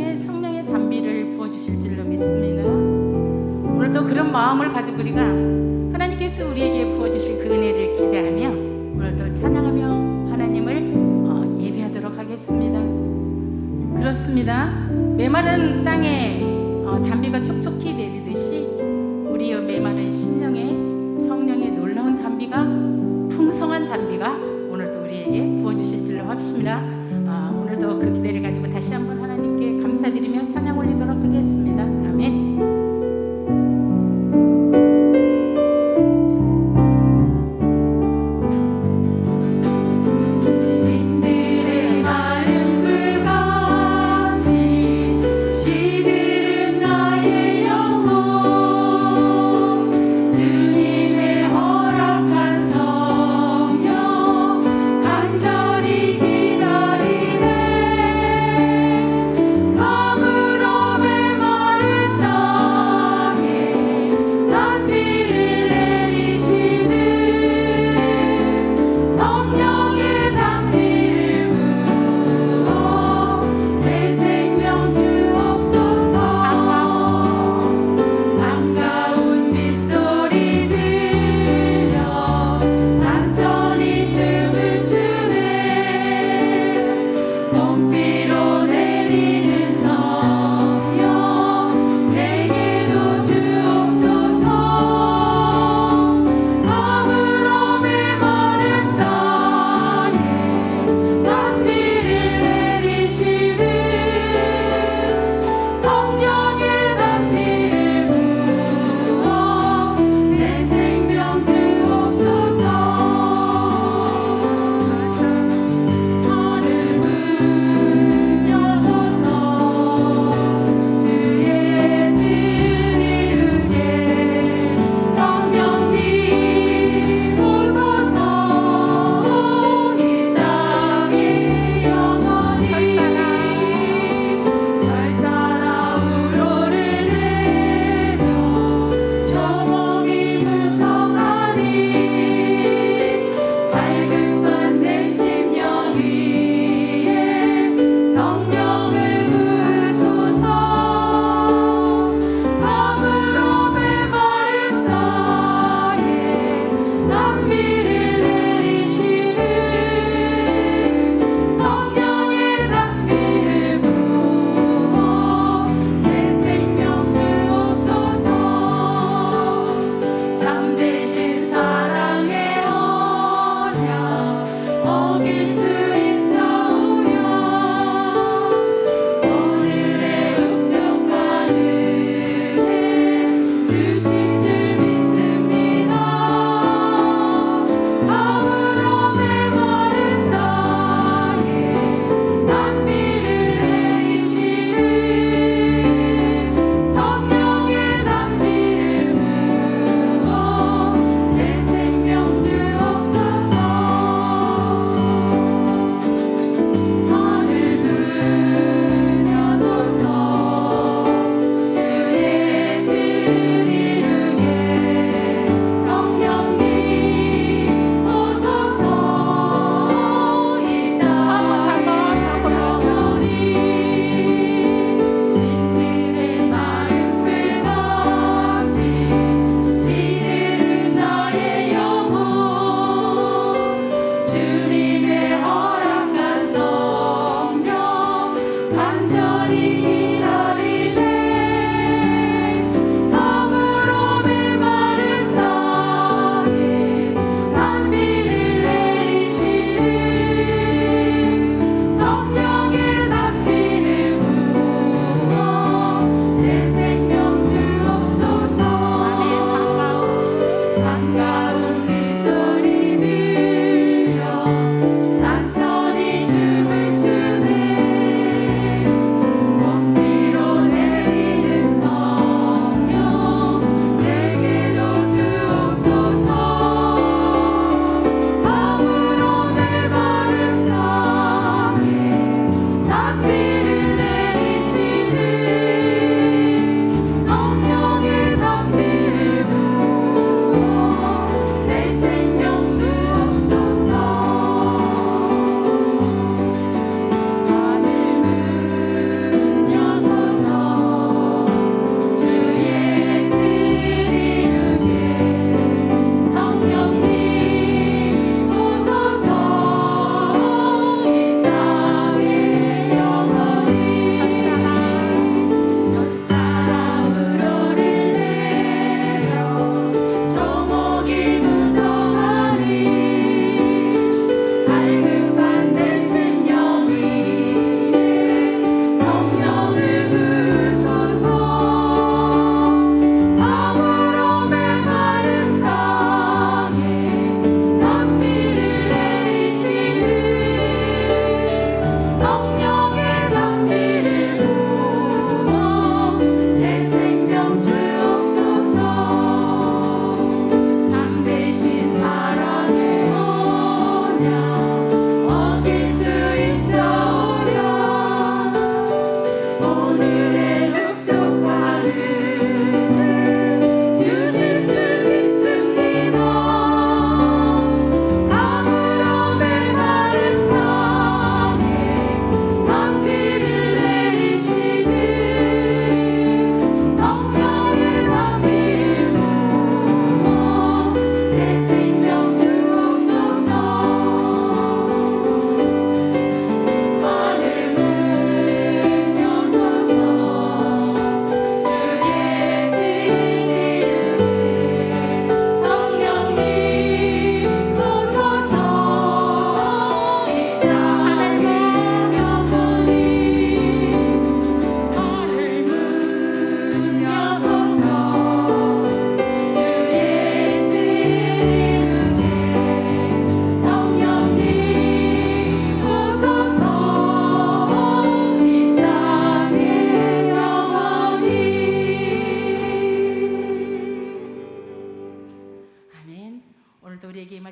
땅에 성령의 단비를 부어주실 줄로 믿습니다. 오늘도 그런 마음을 가지고 우리가 하나님께서 우리에게 부어주실 그 은혜를 기대하며 오늘도 찬양하며 하나님을 예배하도록 하겠습니다. 그렇습니다. 메마른 땅에 단비가 촉촉히 내리듯이 우리의 메마른 심령에 성령의 놀라운 단비가, 풍성한 단비가 오늘도 우리에게 부어주실 줄로 확신합니다. 오늘도 그 기대를 가지고 다시 한번 하나님께 감사드리며 찬양 올리도록 하겠습니다. 아멘.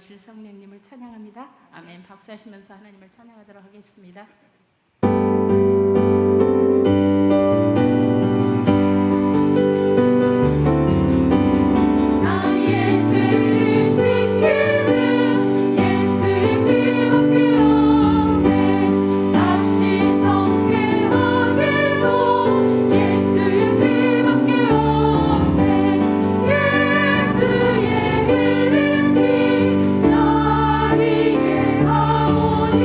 거하실 성령님을 찬양합니다. 아멘. 박수하시면서 하나님을 찬양하도록 하겠습니다. 나에게 하오니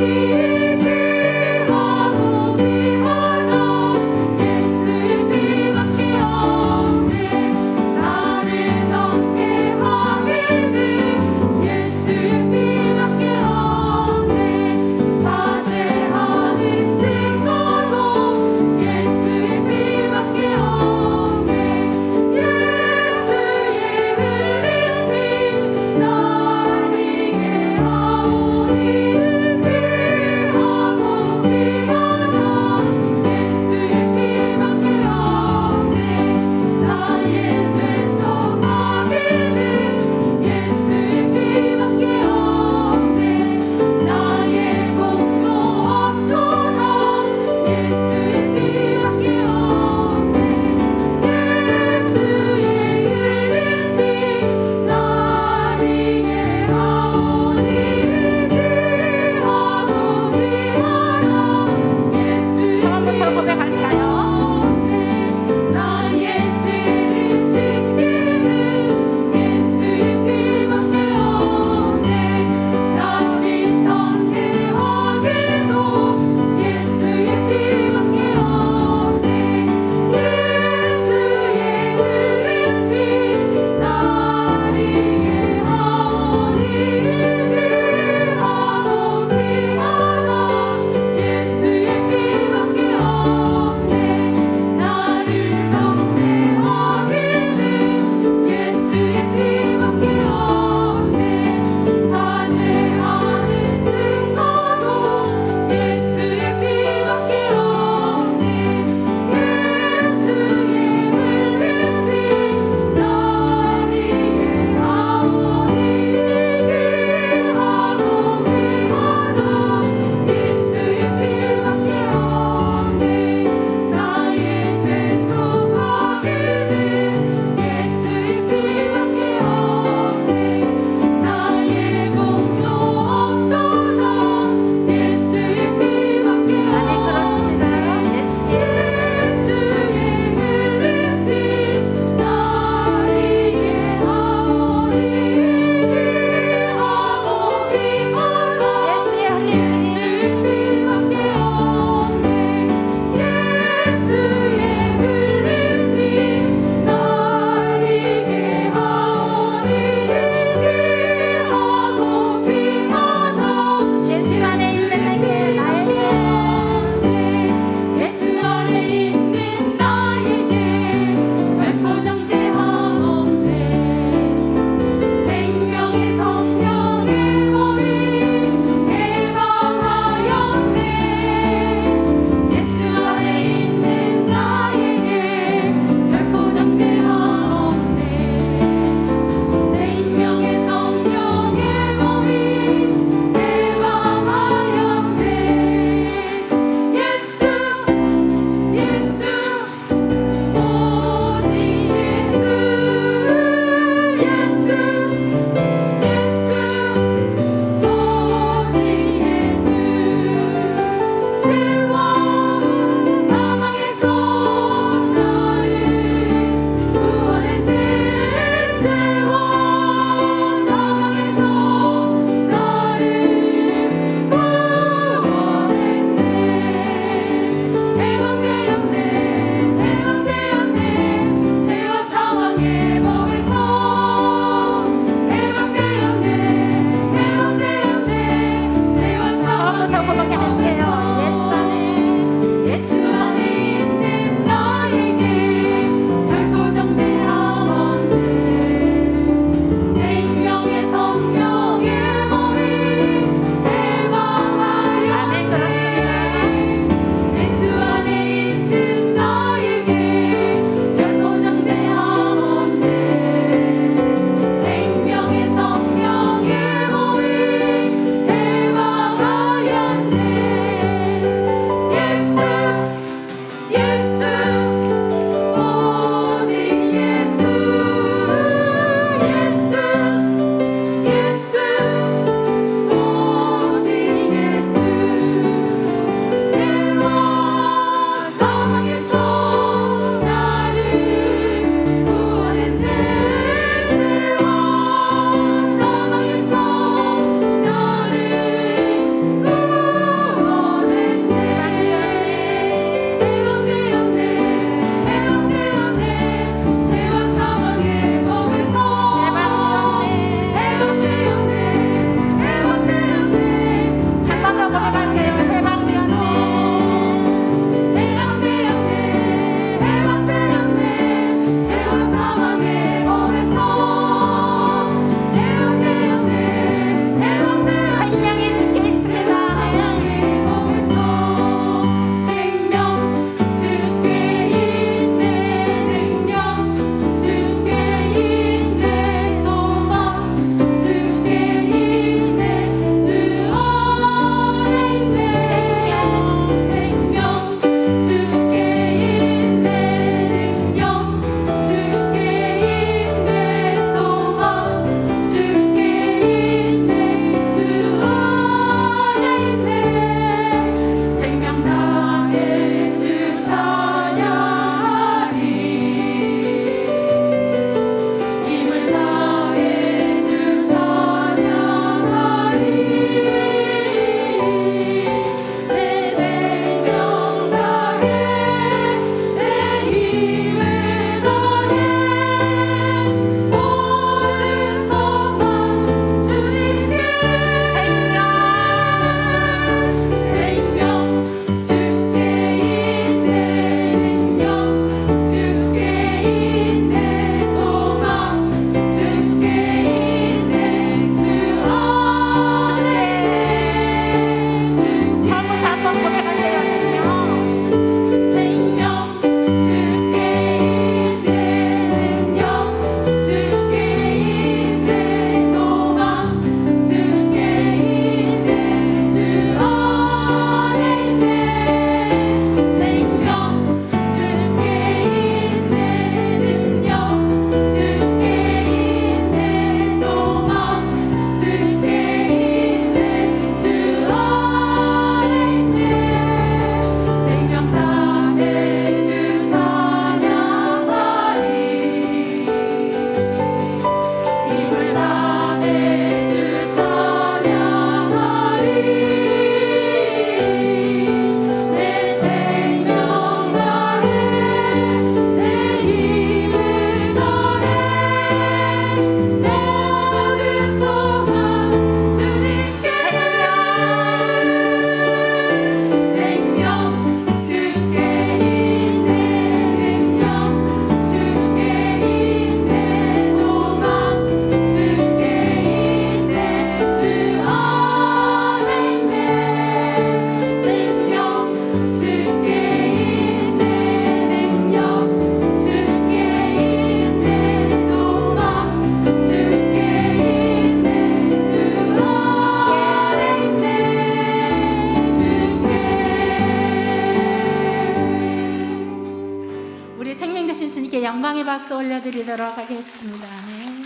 생명 되신 주님께 영광의 박수 올려드리도록 하겠습니다. 아멘.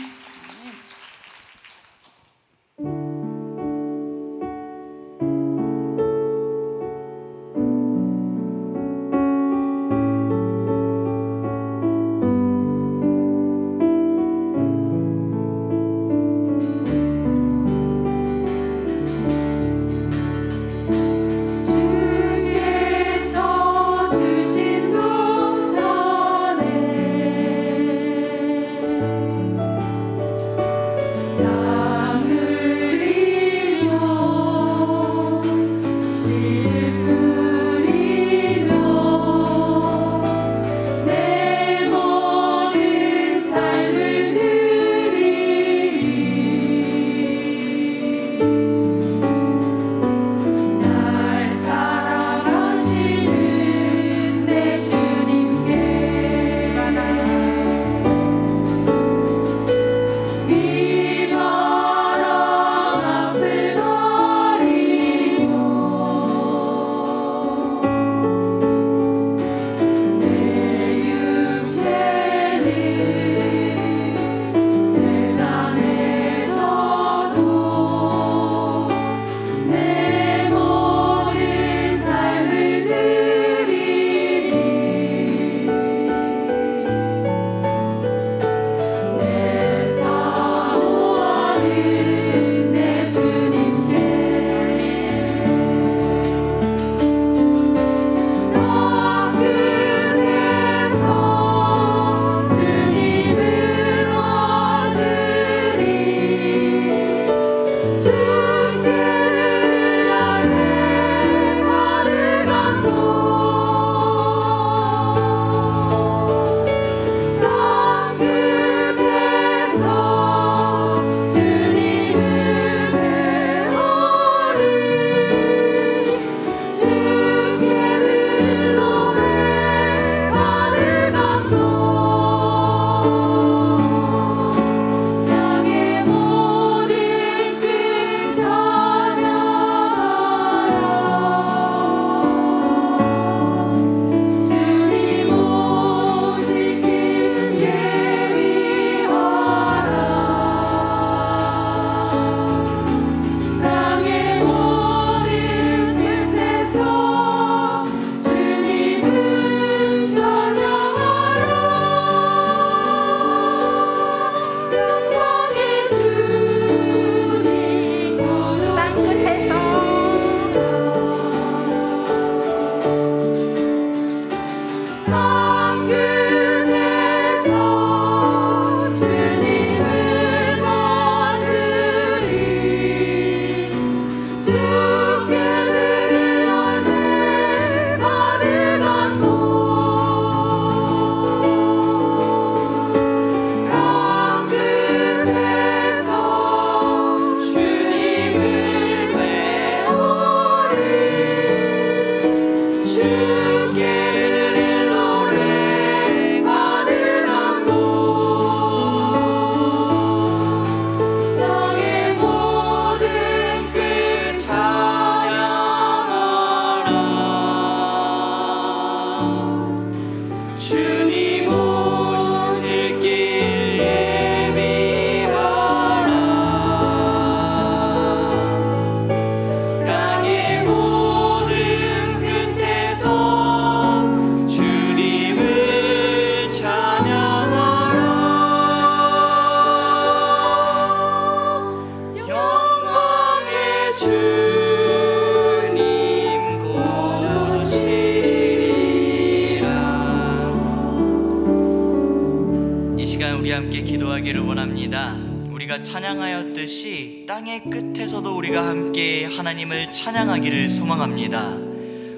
함께 기도하기를 원합니다. 우리가 찬양하였듯이 땅의 끝에서도 우리가 함께 하나님을 찬양하기를 소망합니다.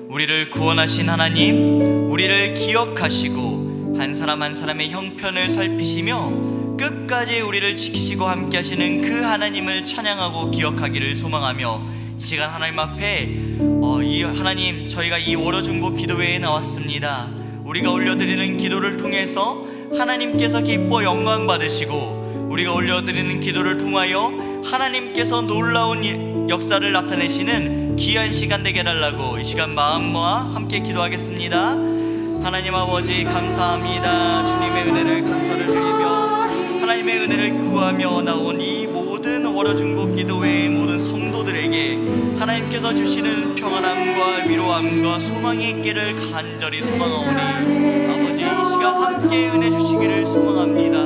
우리를 구원하신 하나님, 우리를 기억하시고 한 사람 한 사람의 형편을 살피시며 끝까지 우리를 지키시고 함께 하시는 그 하나님을 찬양하고 기억하기를 소망하며 이 시간 하나님 앞에 이 하나님, 저희가 이 월요중보 기도회에 나왔습니다. 우리가 올려드리는 기도를 통해서 하나님께서 기뻐 영광 받으시고 우리가 올려드리는 기도를 통하여 하나님께서 놀라운 역사를 나타내시는 귀한 시간 되게 해달라고 이 시간 마음 모아 함께 기도하겠습니다. 하나님 아버지 감사합니다. 주님의 은혜를 감사를 드리며 하나님의 은혜를 구하며 나온 이 모든 월요중보 기도회의 모든 성도들에게 하나님께서 주시는 평안함과 위로함과 소망이 있기를 간절히 소망하오니 아버지 이 시간 함께 은혜 주시기를 소망합니다.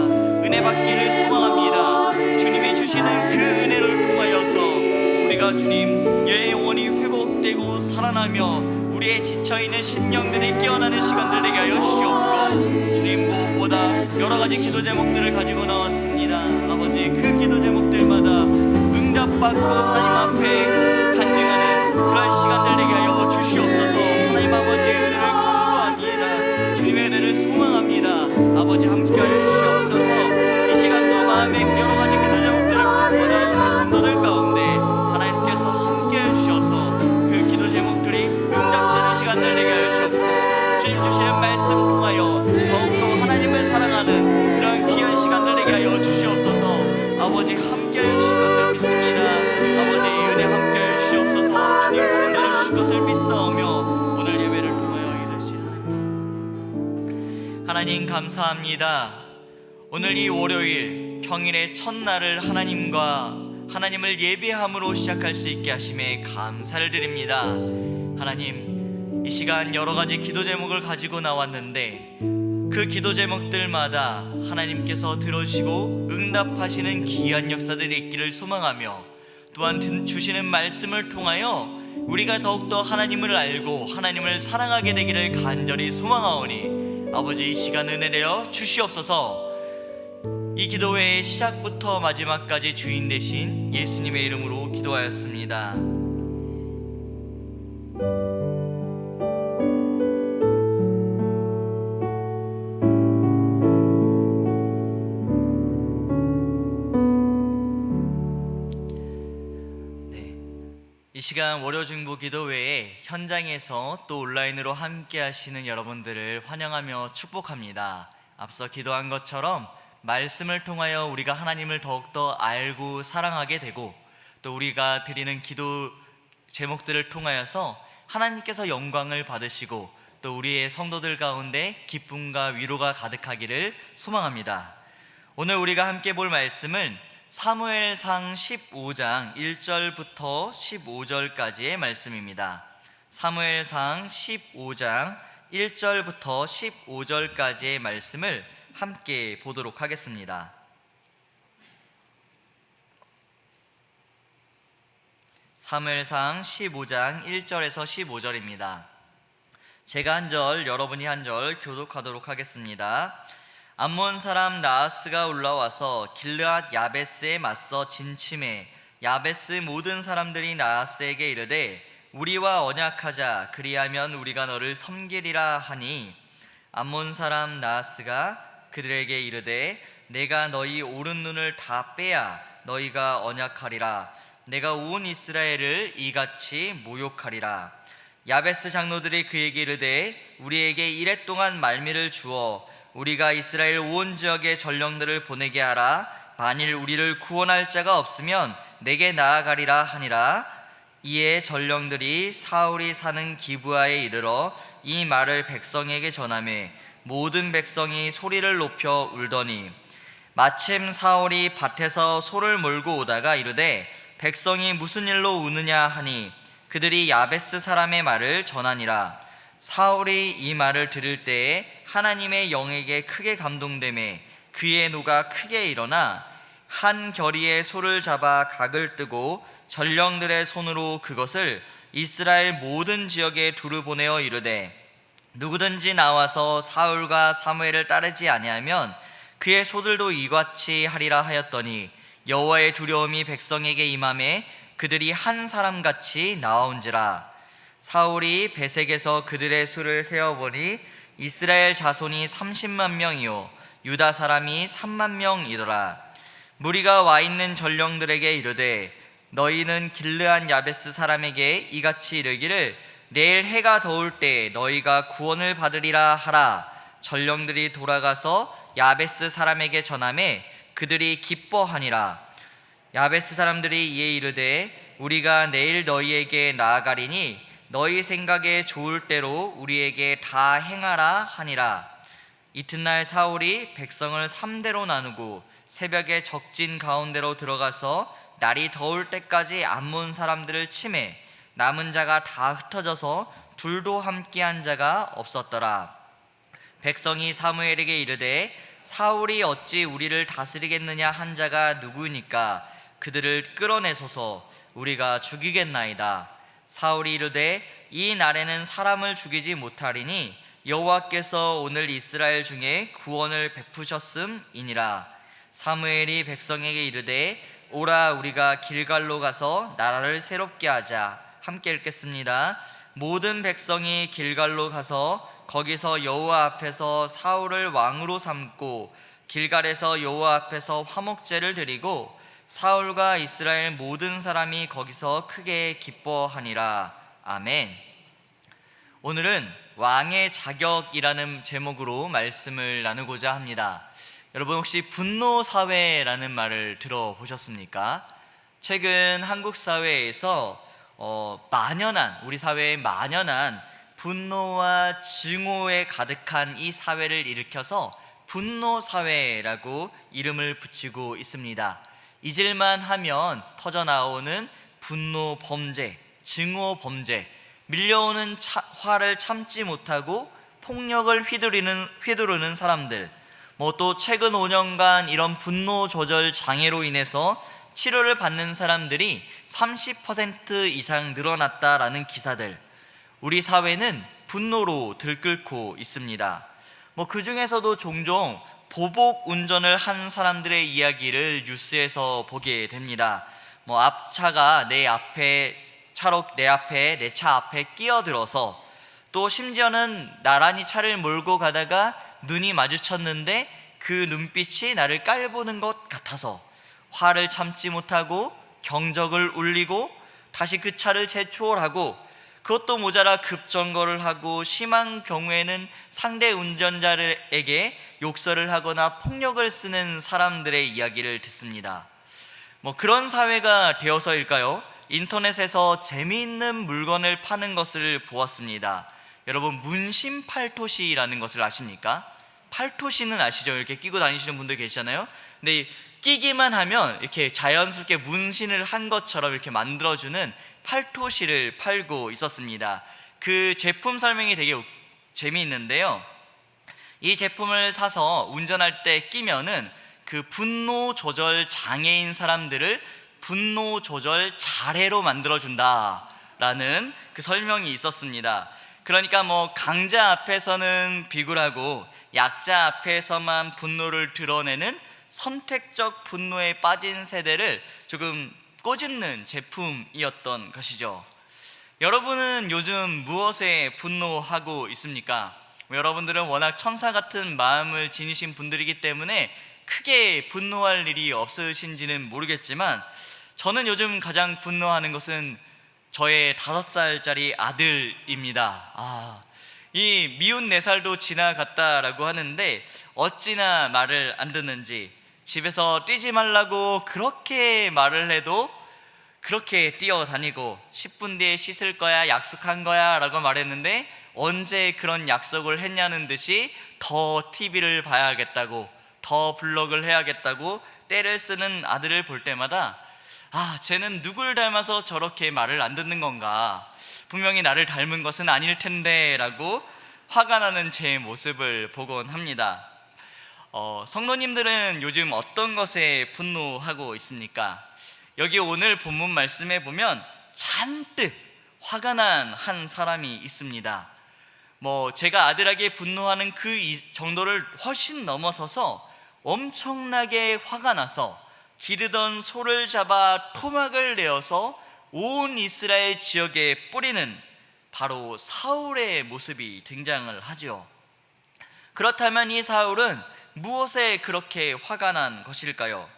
은혜 받기를 소망합니다. 주님이 주시는 그 은혜를 통하여서 우리가 주님 영원히 회복되고 살아나며 우리의 지쳐있는 심령들이 깨어나는 시간들 되게 하여 주시옵고 주님 무엇보다 여러가지 기도 제목들을 가지고 나왔습니다. 아버지 그 기도 제목들마다 응답받고 하나님 앞에 간증하는 그런 시간들 되게 하여 주시옵소서. 하나님 아버지의 은혜를 간구합니다. 주님의 은혜를 소망합니다. 아버지 함께 하여 주시옵소서. 이 시간도 마음에 여러가지 기도 제목들을 갖고 나온 성도들 가운데 하나님께서 함께 하여 주셔서 그 기도 제목들이 응답되는 시간들 되게 하여 주시옵고 주님 주시는 말씀 통하여 더욱더 하나님을 사랑하는 그런 귀한 시간들 되게 하여 주시옵소서. 아버지 함께 하여 주실 것을 믿습니다. 아버지 은혜 함께 하여 주시옵소서. 주님 도움을 주실 것을 믿사오며 오늘 예배를 통하여 이르신 하나님 감사합니다. 오늘 이 월요일 평일의 첫날을 하나님을 예배함으로 시작할 수 있게 하심에 감사를 드립니다. 하나님 이 시간 여러가지 기도 제목을 가지고 나왔는데 그 기도 제목들마다 하나님께서 들으시고 응답하시는 귀한 역사들이 있기를 소망하며 또한 주시는 말씀을 통하여 우리가 더욱더 하나님을 알고 하나님을 사랑하게 되기를 간절히 소망하오니 아버지 이 시간 은혜 내어 주시옵소서. 이 기도회의 시작부터 마지막까지 주인 되신 예수님의 이름으로 기도하였습니다. 이 시간 월요중보 기도회에 현장에서 또 온라인으로 함께 하시는 여러분들을 환영하며 축복합니다. 앞서 기도한 것처럼 말씀을 통하여 우리가 하나님을 더욱더 알고 사랑하게 되고 또 우리가 드리는 기도 제목들을 통하여서 하나님께서 영광을 받으시고 또 우리의 성도들 가운데 기쁨과 위로가 가득하기를 소망합니다. 오늘 우리가 함께 볼 말씀은 사무엘상 15장 1절부터 15절까지의 말씀입니다. 사무엘상 15장 1절부터 15절까지의 말씀을 함께 보도록 하겠습니다. 사무엘상 15장 1절에서 15절입니다. 제가 한 절, 여러분이 한 절 교독하도록 하겠습니다. 암몬 사람 나하스가 올라와서 길르앗 야베스에 맞서 진침해 야베스 모든 사람들이 나하스에게 이르되 우리와 언약하자 그리하면 우리가 너를 섬기리라 하니 암몬 사람 나하스가 그들에게 이르되 내가 너희 오른 눈을 다 빼야 너희가 언약하리라. 내가 온 이스라엘을 이같이 모욕하리라. 야베스 장로들이 그에게 이르되 우리에게 이레 동안 말미를 주어 우리가 이스라엘 온 지역의 전령들을 보내게 하라. 만일 우리를 구원할 자가 없으면 내게 나아가리라 하니라. 이에 전령들이 사울이 사는 기브아에 이르러 이 말을 백성에게 전하매 모든 백성이 소리를 높여 울더니 마침 사울이 밭에서 소를 몰고 오다가 이르되 백성이 무슨 일로 우느냐 하니 그들이 야베스 사람의 말을 전하니라. 사울이 이 말을 들을 때에 하나님의 영에게 크게 감동되매 그의 노가 크게 일어나 한 겨리의 소를 잡아 각을 뜨고 전령들의 손으로 그것을 이스라엘 모든 지역에 두루 보내어 이르되 누구든지 나와서 사울과 사무엘을 따르지 아니하면 그의 소들도 이같이 하리라 하였더니 여호와의 두려움이 백성에게 임하매 그들이 한 사람같이 나아온지라. 사울이 베색에서 그들의 수를 세어보니 이스라엘 자손이 30만 명이요 유다 사람이 3만 명이더라. 무리가 와 있는 전령들에게 이르되 너희는 길르앗 야베스 사람에게 이같이 이르기를 내일 해가 더울 때 너희가 구원을 받으리라 하라. 전령들이 돌아가서 야베스 사람에게 전하매 그들이 기뻐하니라. 야베스 사람들이 이에 이르되 우리가 내일 너희에게 나아가리니 너희 생각에 좋을 대로 우리에게 다 행하라 하니라. 이튿날 사울이 백성을 3대로 나누고 새벽에 적진 가운데로 들어가서 날이 더울 때까지 암몬 사람들을 치매 남은 자가 다 흩어져서 둘도 함께한 자가 없었더라. 백성이 사무엘에게 이르되 사울이 어찌 우리를 다스리겠느냐 한 자가 누구니까 그들을 끌어내소서 우리가 죽이겠나이다. 사울이 이르되 이 날에는 사람을 죽이지 못하리니 여호와께서 오늘 이스라엘 중에 구원을 베푸셨음이니라. 사무엘이 백성에게 이르되 오라 우리가 길갈로 가서 나라를 새롭게 하자. 함께 읽겠습니다. 모든 백성이 길갈로 가서 거기서 여호와 앞에서 사울을 왕으로 삼고 길갈에서 여호와 앞에서 화목제를 드리고 사울과 이스라엘 모든 사람이 거기서 크게 기뻐하니라. 아멘. 오늘은 왕의 자격이라는 제목으로 말씀을 나누고자 합니다. 여러분 혹시 분노 사회라는 말을 들어보셨습니까? 최근 한국 사회에서 우리 사회에 만연한 분노와 증오에 가득한 이 사회를 일으켜서 분노 사회라고 이름을 붙이고 있습니다. 잊을만 하면 터져나오는 분노 범죄, 증오 범죄, 밀려오는 화를 참지 못하고 폭력을 휘두르는 사람들, 또 최근 5년간 이런 분노 조절 장애로 인해서 치료를 받는 사람들이 30% 이상 늘어났다라는 기사들, 우리 사회는 분노로 들끓고 있습니다. 그 중에서도 종종 보복 운전을 한 사람들의 이야기를 뉴스에서 보게 됩니다. 앞차가 내 차 앞에 끼어들어서, 또 심지어는 나란히 차를 몰고 가다가 눈이 마주쳤는데 그 눈빛이 나를 깔보는 것 같아서 화를 참지 못하고 경적을 울리고 다시 그 차를 재추월하고, 그것도 모자라 급정거를 하고 심한 경우에는 상대 운전자에게 욕설을 하거나 폭력을 쓰는 사람들의 이야기를 듣습니다. 그런 사회가 되어서일까요? 인터넷에서 재미있는 물건을 파는 것을 보았습니다. 여러분, 문신 팔토시라는 것을 아십니까? 팔토시는 아시죠? 이렇게 끼고 다니시는 분들 계시잖아요. 근데 끼기만 하면 이렇게 자연스럽게 문신을 한 것처럼 이렇게 만들어주는 팔토시를 팔고 있었습니다. 그 제품 설명이 되게 재미있는데요, 이 제품을 사서 운전할 때 끼면은 그 분노 조절 장애인 사람들을 분노 조절 자례로 만들어준다라는 그 설명이 있었습니다. 그러니까 강자 앞에서는 비굴하고 약자 앞에서만 분노를 드러내는 선택적 분노에 빠진 세대를 조금 꼬집는 제품이었던 것이죠. 여러분은 요즘 무엇에 분노하고 있습니까? 여러분들은 워낙 천사 같은 마음을 지니신 분들이기 때문에 크게 분노할 일이 없으신지는 모르겠지만, 저는 요즘 가장 분노하는 것은 저의 5살짜리 아들입니다. 이 미운 4살도 지나갔다라고 하는데 어찌나 말을 안 듣는지, 집에서 뛰지 말라고 그렇게 말을 해도 그렇게 뛰어다니고 10분 뒤에 씻을 거야, 약속한 거야 라고 말했는데 언제 그런 약속을 했냐는 듯이 더 TV를 봐야겠다고, 더 블록을 해야겠다고 때를 쓰는 아들을 볼 때마다 쟤는 누굴 닮아서 저렇게 말을 안 듣는 건가, 분명히 나를 닮은 것은 아닐 텐데 라고 화가 나는 제 모습을 보곤 합니다. 성도님들은 요즘 어떤 것에 분노하고 있습니까? 여기 오늘 본문 말씀에 보면 잔뜩 화가 난 한 사람이 있습니다. 제가 아들에게 분노하는 그 정도를 훨씬 넘어서서 엄청나게 화가 나서 기르던 소를 잡아 토막을 내어서 온 이스라엘 지역에 뿌리는 바로 사울의 모습이 등장을 하죠. 그렇다면 이 사울은 무엇에 그렇게 화가 난 것일까요?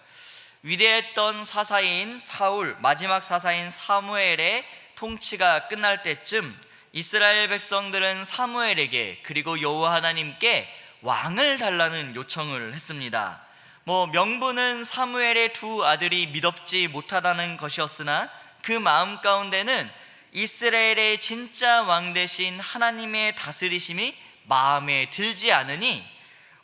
위대했던 사사인 사울, 마지막 사사인 사무엘의 통치가 끝날 때쯤 이스라엘 백성들은 사무엘에게, 그리고 여호와 하나님께 왕을 달라는 요청을 했습니다. 명분은 사무엘의 2 아들이 미덥지 못하다는 것이었으나 그 마음 가운데는 이스라엘의 진짜 왕 대신 하나님의 다스리심이 마음에 들지 않으니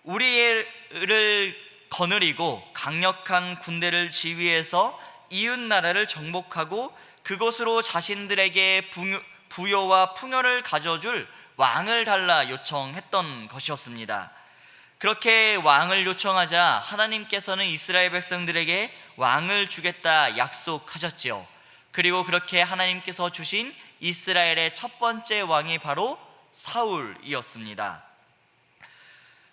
우리를 거느리고 강력한 군대를 지휘해서 이웃 나라를 정복하고 그곳으로 자신들에게 부여와 풍요를 가져줄 왕을 달라 요청했던 것이었습니다. 그렇게 왕을 요청하자 하나님께서는 이스라엘 백성들에게 왕을 주겠다 약속하셨지요. 그리고 그렇게 하나님께서 주신 이스라엘의 첫 번째 왕이 바로 사울이었습니다.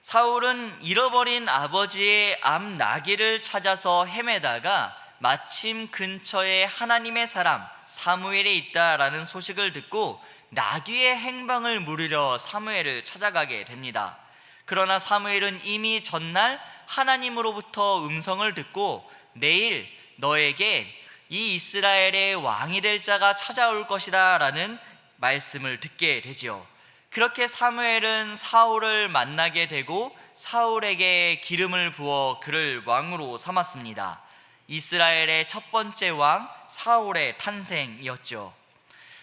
사울은 잃어버린 아버지의 앞 나귀를 찾아서 헤매다가 마침 근처에 하나님의 사람 사무엘이 있다라는 소식을 듣고 나귀의 행방을 물으려 사무엘을 찾아가게 됩니다. 그러나 사무엘은 이미 전날 하나님으로부터 음성을 듣고 내일 너에게 이 이스라엘의 왕이 될 자가 찾아올 것이다 라는 말씀을 듣게 되지요. 그렇게 사무엘은 사울을 만나게 되고 사울에게 기름을 부어 그를 왕으로 삼았습니다. 이스라엘의 첫 번째 왕 사울의 탄생이었죠.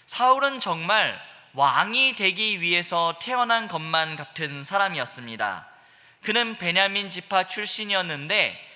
사울은 정말 왕이 되기 위해서 태어난 것만 같은 사람이었습니다. 그는 베냐민 지파 출신이었는데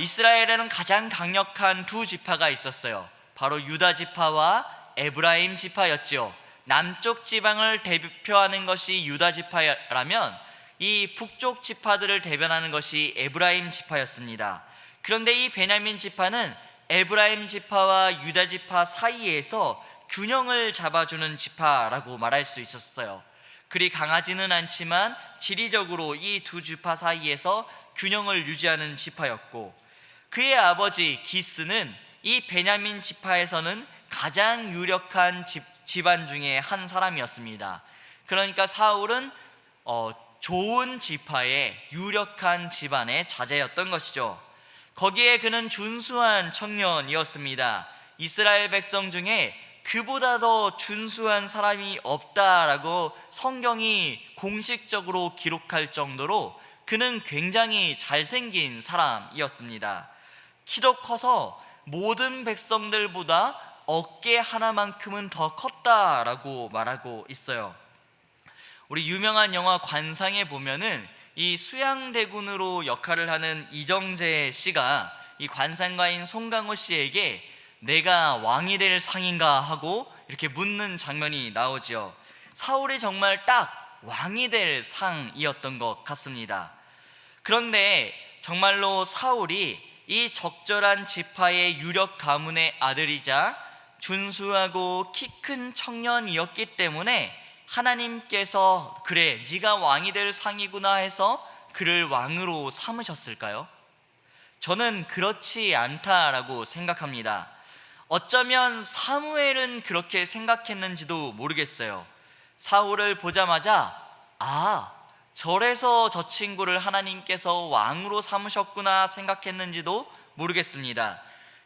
이스라엘에는 가장 강력한 두 지파가 있었어요. 바로 유다 지파와 에브라임 지파였죠. 남쪽 지방을 대표하는 것이 유다 지파라면 이 북쪽 지파들을 대변하는 것이 에브라임 지파였습니다. 그런데 이 베냐민 지파는 에브라임 지파와 유다 지파 사이에서 균형을 잡아주는 지파라고 말할 수 있었어요. 그리 강하지는 않지만 지리적으로 이 두 지파 사이에서 균형을 유지하는 지파였고, 그의 아버지 기스는 이 베냐민 지파에서는 가장 유력한 집안 중에 한 사람이었습니다. 그러니까 사울은 좋은 지파의 유력한 집안의 자제였던 것이죠. 거기에 그는 준수한 청년이었습니다. 이스라엘 백성 중에 그보다 더 준수한 사람이 없다라고 성경이 공식적으로 기록할 정도로 그는 굉장히 잘생긴 사람이었습니다. 키도 커서 모든 백성들보다 어깨 하나만큼은 더 컸다라고 말하고 있어요. 우리 유명한 영화 관상에 보면은 이 수양대군으로 역할을 하는 이정재 씨가 이 관상가인 송강호 씨에게 내가 왕이 될 상인가 하고 이렇게 묻는 장면이 나오죠. 사울이 정말 딱 왕이 될 상이었던 것 같습니다. 그런데 정말로 사울이 이 적절한 지파의 유력 가문의 아들이자 준수하고 키 큰 청년이었기 때문에 하나님께서 그래 네가 왕이 될 상이구나 해서 그를 왕으로 삼으셨을까요? 저는 그렇지 않다라고 생각합니다. 어쩌면 사무엘은 그렇게 생각했는지도 모르겠어요. 사울을 보자마자 저래서 저 친구를 하나님께서 왕으로 삼으셨구나 생각했는지도 모르겠습니다.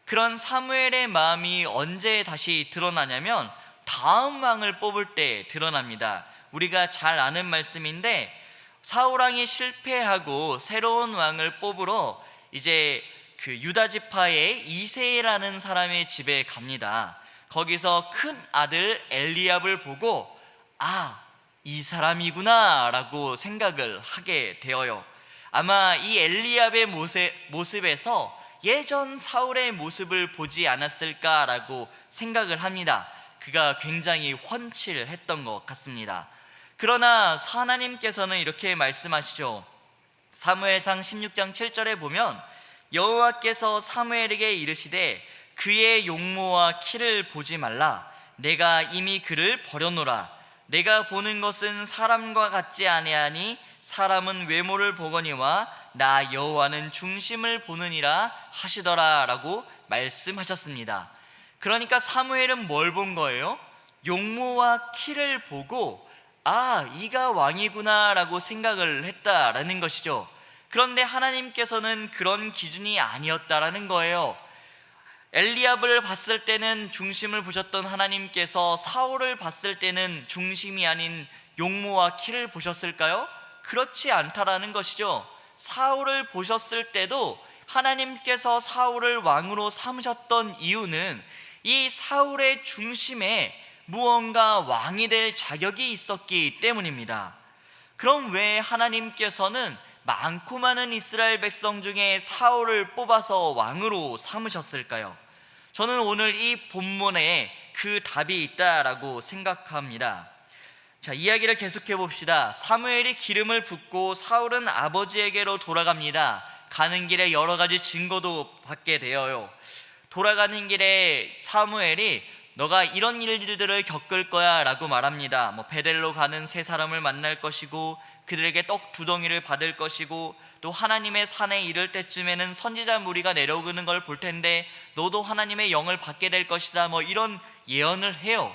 그런 사무엘의 마음이 언제 다시 드러나냐면 다음 왕을 뽑을 때 드러납니다. 우리가 잘 아는 말씀인데 사울 왕이 실패하고 새로운 왕을 뽑으러 이제 그 유다 지파의 이새라는 사람의 집에 갑니다. 거기서 큰 아들 엘리압을 보고 이 사람이구나 라고 생각을 하게 되어요. 아마 이 엘리압의 모습에서 예전 사울의 모습을 보지 않았을까라고 생각을 합니다. 그가 굉장히 훤칠했던 것 같습니다. 그러나 하나님께서는 이렇게 말씀하시죠. 사무엘상 16장 7절에 보면 여호와께서 사무엘에게 이르시되 그의 용모와 키를 보지 말라. 내가 이미 그를 버려놓으라. 내가 보는 것은 사람과 같지 아니하니 사람은 외모를 보거니와 나 여호와는 중심을 보느니라 하시더라 라고 말씀하셨습니다. 그러니까 사무엘은 뭘 본 거예요? 용모와 키를 보고 이가 왕이구나 라고 생각을 했다라는 것이죠. 그런데 하나님께서는 그런 기준이 아니었다라는 거예요. 엘리압을 봤을 때는 중심을 보셨던 하나님께서 사울을 봤을 때는 중심이 아닌 용모와 키를 보셨을까요? 그렇지 않다라는 것이죠. 사울을 보셨을 때도 하나님께서 사울을 왕으로 삼으셨던 이유는 이 사울의 중심에 무언가 왕이 될 자격이 있었기 때문입니다. 그럼 왜 하나님께서는 많고 많은 이스라엘 백성 중에 사울을 뽑아서 왕으로 삼으셨을까요? 저는 오늘 이 본문에 그 답이 있다라고 생각합니다. 자, 이야기를 계속해 봅시다. 사무엘이 기름을 붓고 사울은 아버지에게로 돌아갑니다. 가는 길에 여러 가지 증거도 받게 되어요. 돌아가는 길에 사무엘이 너가 이런 일들을 겪을 거야 라고 말합니다. 베델로 가는 세 사람을 만날 것이고 그들에게 떡 2덩이를 받을 것이고 또 하나님의 산에 이를 때쯤에는 선지자 무리가 내려오는 걸 볼 텐데 너도 하나님의 영을 받게 될 것이다, 이런 예언을 해요.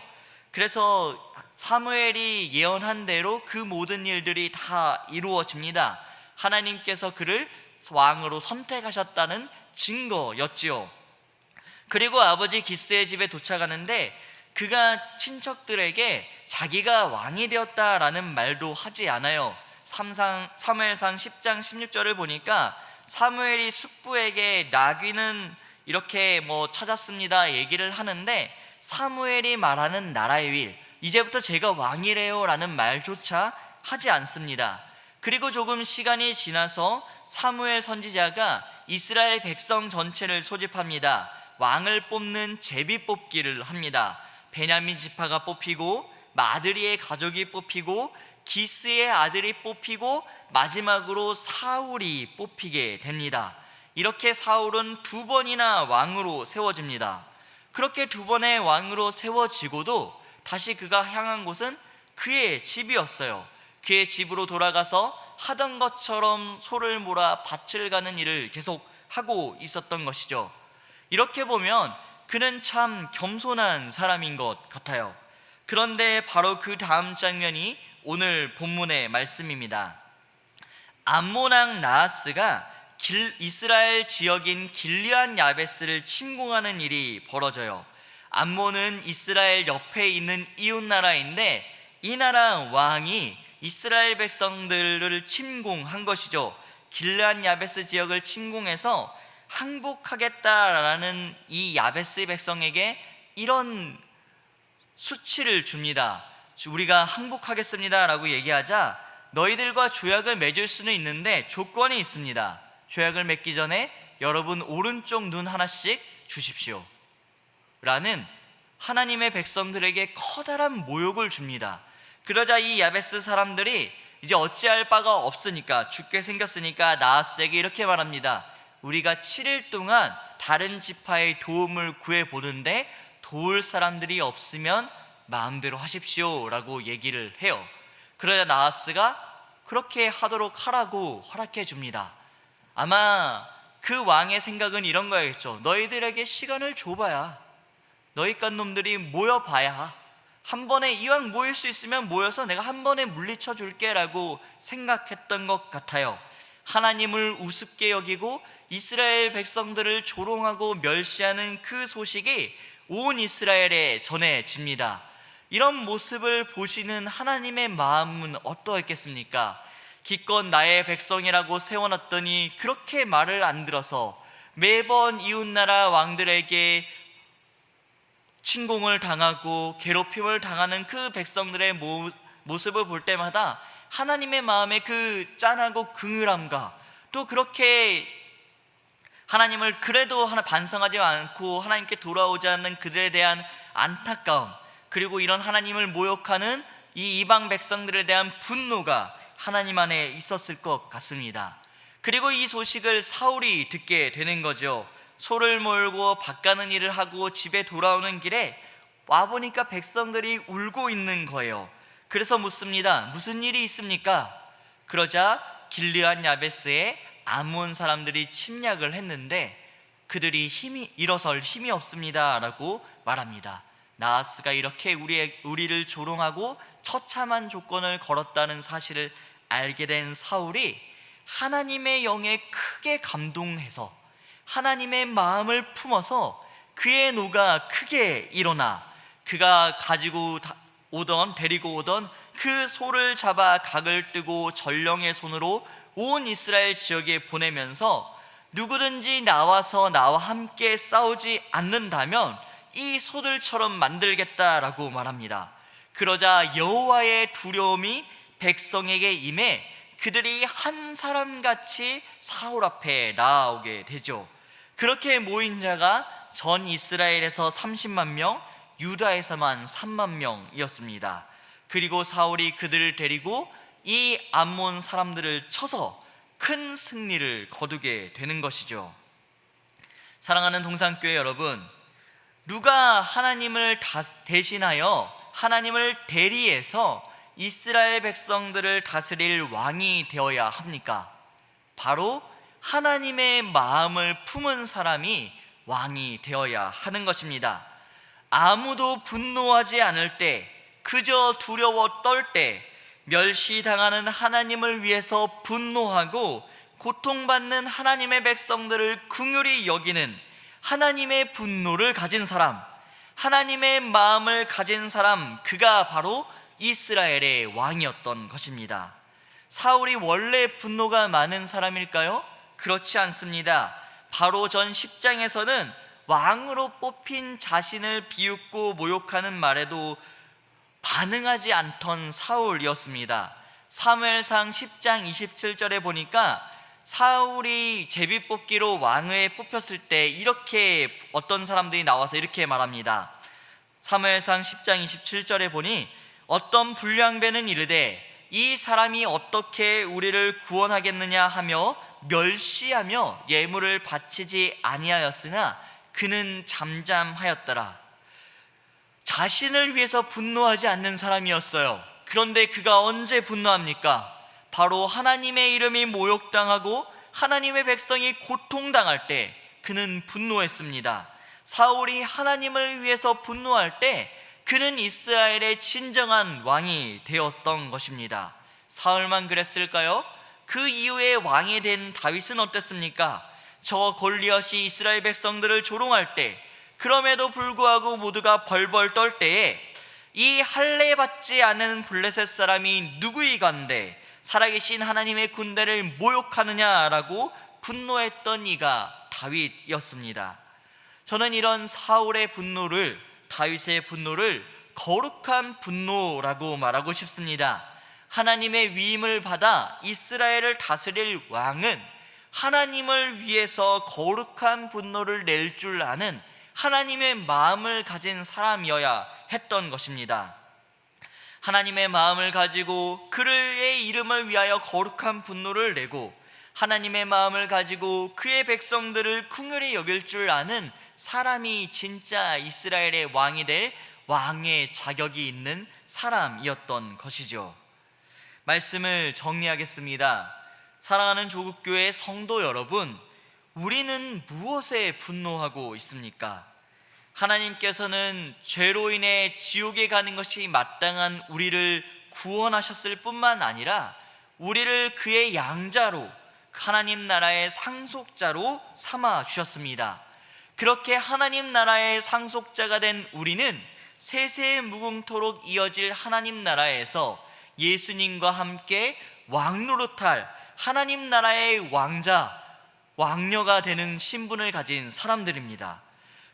그래서 사무엘이 예언한 대로 그 모든 일들이 다 이루어집니다. 하나님께서 그를 왕으로 선택하셨다는 증거였지요. 그리고 아버지 기스의 집에 도착하는데 그가 친척들에게 자기가 왕이 되었다라는 말도 하지 않아요. 사무엘상 10장 16절을 보니까 사무엘이 숙부에게 나귀는 이렇게 찾았습니다 얘기를 하는데 사무엘이 말하는 나라의 일, 이제부터 제가 왕이래요 라는 말조차 하지 않습니다. 그리고 조금 시간이 지나서 사무엘 선지자가 이스라엘 백성 전체를 소집합니다. 왕을 뽑는 제비 뽑기를 합니다. 베냐민 지파가 뽑히고 마드리의 가족이 뽑히고 기스의 아들이 뽑히고 마지막으로 사울이 뽑히게 됩니다. 이렇게 사울은 2번이나 왕으로 세워집니다. 그렇게 2번의 왕으로 세워지고도 다시 그가 향한 곳은 그의 집이었어요. 그의 집으로 돌아가서 하던 것처럼 소를 몰아 밭을 가는 일을 계속 하고 있었던 것이죠. 이렇게 보면 그는 참 겸손한 사람인 것 같아요. 그런데 바로 그 다음 장면이 오늘 본문의 말씀입니다. 암몬 왕 나하스가 이스라엘 지역인 길르앗 야베스를 침공하는 일이 벌어져요. 암몬은 이스라엘 옆에 있는 이웃 나라인데 이 나라 왕이 이스라엘 백성들을 침공한 것이죠. 길르앗 야베스 지역을 침공해서 항복하겠다라는 이 야베스 백성에게 이런 수치를 줍니다. 우리가 항복하겠습니다 라고 얘기하자 너희들과 조약을 맺을 수는 있는데 조건이 있습니다. 조약을 맺기 전에 여러분 오른쪽 눈 하나씩 주십시오 라는 하나님의 백성들에게 커다란 모욕을 줍니다. 그러자 이 야베스 사람들이 이제 어찌할 바가 없으니까, 죽게 생겼으니까 나하스에게 이렇게 말합니다. 우리가 7일 동안 다른 지파의 도움을 구해보는데 도울 사람들이 없으면 마음대로 하십시오 라고 얘기를 해요. 그러자 나하스가 그렇게 하도록 하라고 허락해 줍니다. 아마 그 왕의 생각은 이런 거였겠죠. 너희들에게 시간을 줘봐야, 너희깟 놈들이 모여봐야, 한 번에 이왕 모일 수 있으면 모여서 내가 한 번에 물리쳐 줄게 라고 생각했던 것 같아요. 하나님을 우습게 여기고 이스라엘 백성들을 조롱하고 멸시하는 그 소식이 온 이스라엘에 전해집니다. 이런 모습을 보시는 하나님의 마음은 어떠했겠습니까? 기껏 나의 백성이라고 세워놨더니 그렇게 말을 안 들어서 매번 이웃나라 왕들에게 침공을 당하고 괴롭힘을 당하는 그 백성들의 모습을 볼 때마다 하나님의 마음에 그 짠하고 긍휼함과 또 그렇게 하나님을 그래도 반성하지 않고 하나님께 돌아오지 않는 그들에 대한 안타까움, 그리고 이런 하나님을 모욕하는 이 이방 백성들에 대한 분노가 하나님 안에 있었을 것 같습니다. 그리고 이 소식을 사울이 듣게 되는 거죠. 소를 몰고 밭 가는 일을 하고 집에 돌아오는 길에 와보니까 백성들이 울고 있는 거예요. 그래서 묻습니다. 무슨 일이 있습니까? 그러자 길르앗 야베스에 암몬 사람들이 침략을 했는데 그들이 일어설 힘이 없습니다 라고 말합니다. 나하스가 이렇게 우리를 조롱하고 처참한 조건을 걸었다는 사실을 알게 된 사울이 하나님의 영에 크게 감동해서 하나님의 마음을 품어서 그의 노가 크게 일어나 그가 데리고 오던 그 소를 잡아 각을 뜨고 전령의 손으로 온 이스라엘 지역에 보내면서 누구든지 나와서 나와 함께 싸우지 않는다면 이 소들처럼 만들겠다라고 말합니다. 그러자 여호와의 두려움이 백성에게 임해 그들이 한 사람같이 사울 앞에 나아오게 되죠. 그렇게 모인 자가 전 이스라엘에서 30만 명, 유다에서만 3만 명이었습니다. 그리고 사울이 그들을 데리고 이 암몬 사람들을 쳐서 큰 승리를 거두게 되는 것이죠. 사랑하는 동산교회 여러분, 누가 하나님을 대신하여 하나님을 대리해서 이스라엘 백성들을 다스릴 왕이 되어야 합니까? 바로 하나님의 마음을 품은 사람이 왕이 되어야 하는 것입니다. 아무도 분노하지 않을 때, 그저 두려워 떨 때, 멸시당하는 하나님을 위해서 분노하고 고통받는 하나님의 백성들을 긍휼히 여기는 하나님의 분노를 가진 사람, 하나님의 마음을 가진 사람, 그가 바로 이스라엘의 왕이었던 것입니다. 사울이 원래 분노가 많은 사람일까요? 그렇지 않습니다. 바로 전 10장에서는 왕으로 뽑힌 자신을 비웃고 모욕하는 말에도 반응하지 않던 사울이었습니다. 사무엘상 10장 27절에 보니까 사울이 제비뽑기로 왕에 뽑혔을 때 이렇게 어떤 사람들이 나와서 이렇게 말합니다. 사무엘상 10장 27절에 보니 어떤 불량배는 이르되 이 사람이 어떻게 우리를 구원하겠느냐 하며 멸시하며 예물을 바치지 아니하였으나 그는 잠잠하였더라. 자신을 위해서 분노하지 않는 사람이었어요. 그런데 그가 언제 분노합니까? 바로 하나님의 이름이 모욕당하고 하나님의 백성이 고통당할 때 그는 분노했습니다. 사울이 하나님을 위해서 분노할 때 그는 이스라엘의 진정한 왕이 되었던 것입니다. 사울만 그랬을까요? 그 이후에 왕이 된 다윗은 어땠습니까? 저 골리앗이 이스라엘 백성들을 조롱할 때, 그럼에도 불구하고 모두가 벌벌 떨 때에 이 할례 받지 않은 블레셋 사람이 누구이간데 살아계신 하나님의 군대를 모욕하느냐라고 분노했던 이가 다윗이었습니다. 저는 이런 사울의 분노를, 다윗의 분노를 거룩한 분노라고 말하고 싶습니다. 하나님의 위임을 받아 이스라엘을 다스릴 왕은 하나님을 위해서 거룩한 분노를 낼 줄 아는 하나님의 마음을 가진 사람이어야 했던 것입니다. 하나님의 마음을 가지고 그의 이름을 위하여 거룩한 분노를 내고 하나님의 마음을 가지고 그의 백성들을 긍휼히 여길 줄 아는 사람이 진짜 이스라엘의 왕이 될 왕의 자격이 있는 사람이었던 것이죠. 말씀을 정리하겠습니다. 사랑하는 조국교회 성도 여러분, 우리는 무엇에 분노하고 있습니까? 하나님께서는 죄로 인해 지옥에 가는 것이 마땅한 우리를 구원하셨을 뿐만 아니라 우리를 그의 양자로, 하나님 나라의 상속자로 삼아 주셨습니다. 그렇게 하나님 나라의 상속자가 된 우리는 세세 무궁토록 이어질 하나님 나라에서 예수님과 함께 왕노릇할 하나님 나라의 왕자, 왕녀가 되는 신분을 가진 사람들입니다.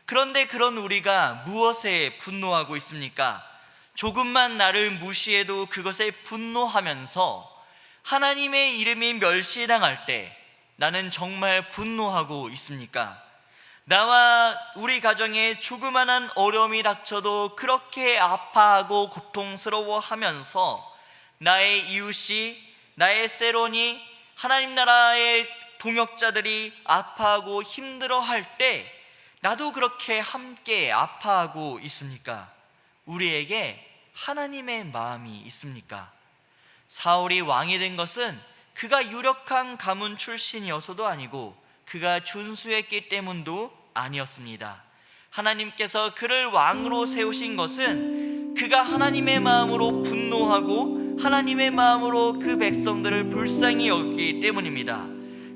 그런데 그런 우리가 무엇에 분노하고 있습니까? 조금만 나를 무시해도 그것에 분노하면서 하나님의 이름이 멸시당할 때 나는 정말 분노하고 있습니까? 나와 우리 가정에 조그만한 어려움이 닥쳐도 그렇게 아파하고 고통스러워하면서 나의 이웃이, 나의 세론이, 하나님 나라의 동역자들이 아파하고 힘들어할 때 나도 그렇게 함께 아파하고 있습니까? 우리에게 하나님의 마음이 있습니까? 사울이 왕이 된 것은 그가 유력한 가문 출신이어서도 아니고 그가 준수했기 때문도 아니었습니다. 하나님께서 그를 왕으로 세우신 것은 그가 하나님의 마음으로 분노하고 하나님의 마음으로 그 백성들을 불쌍히 여기기 때문입니다.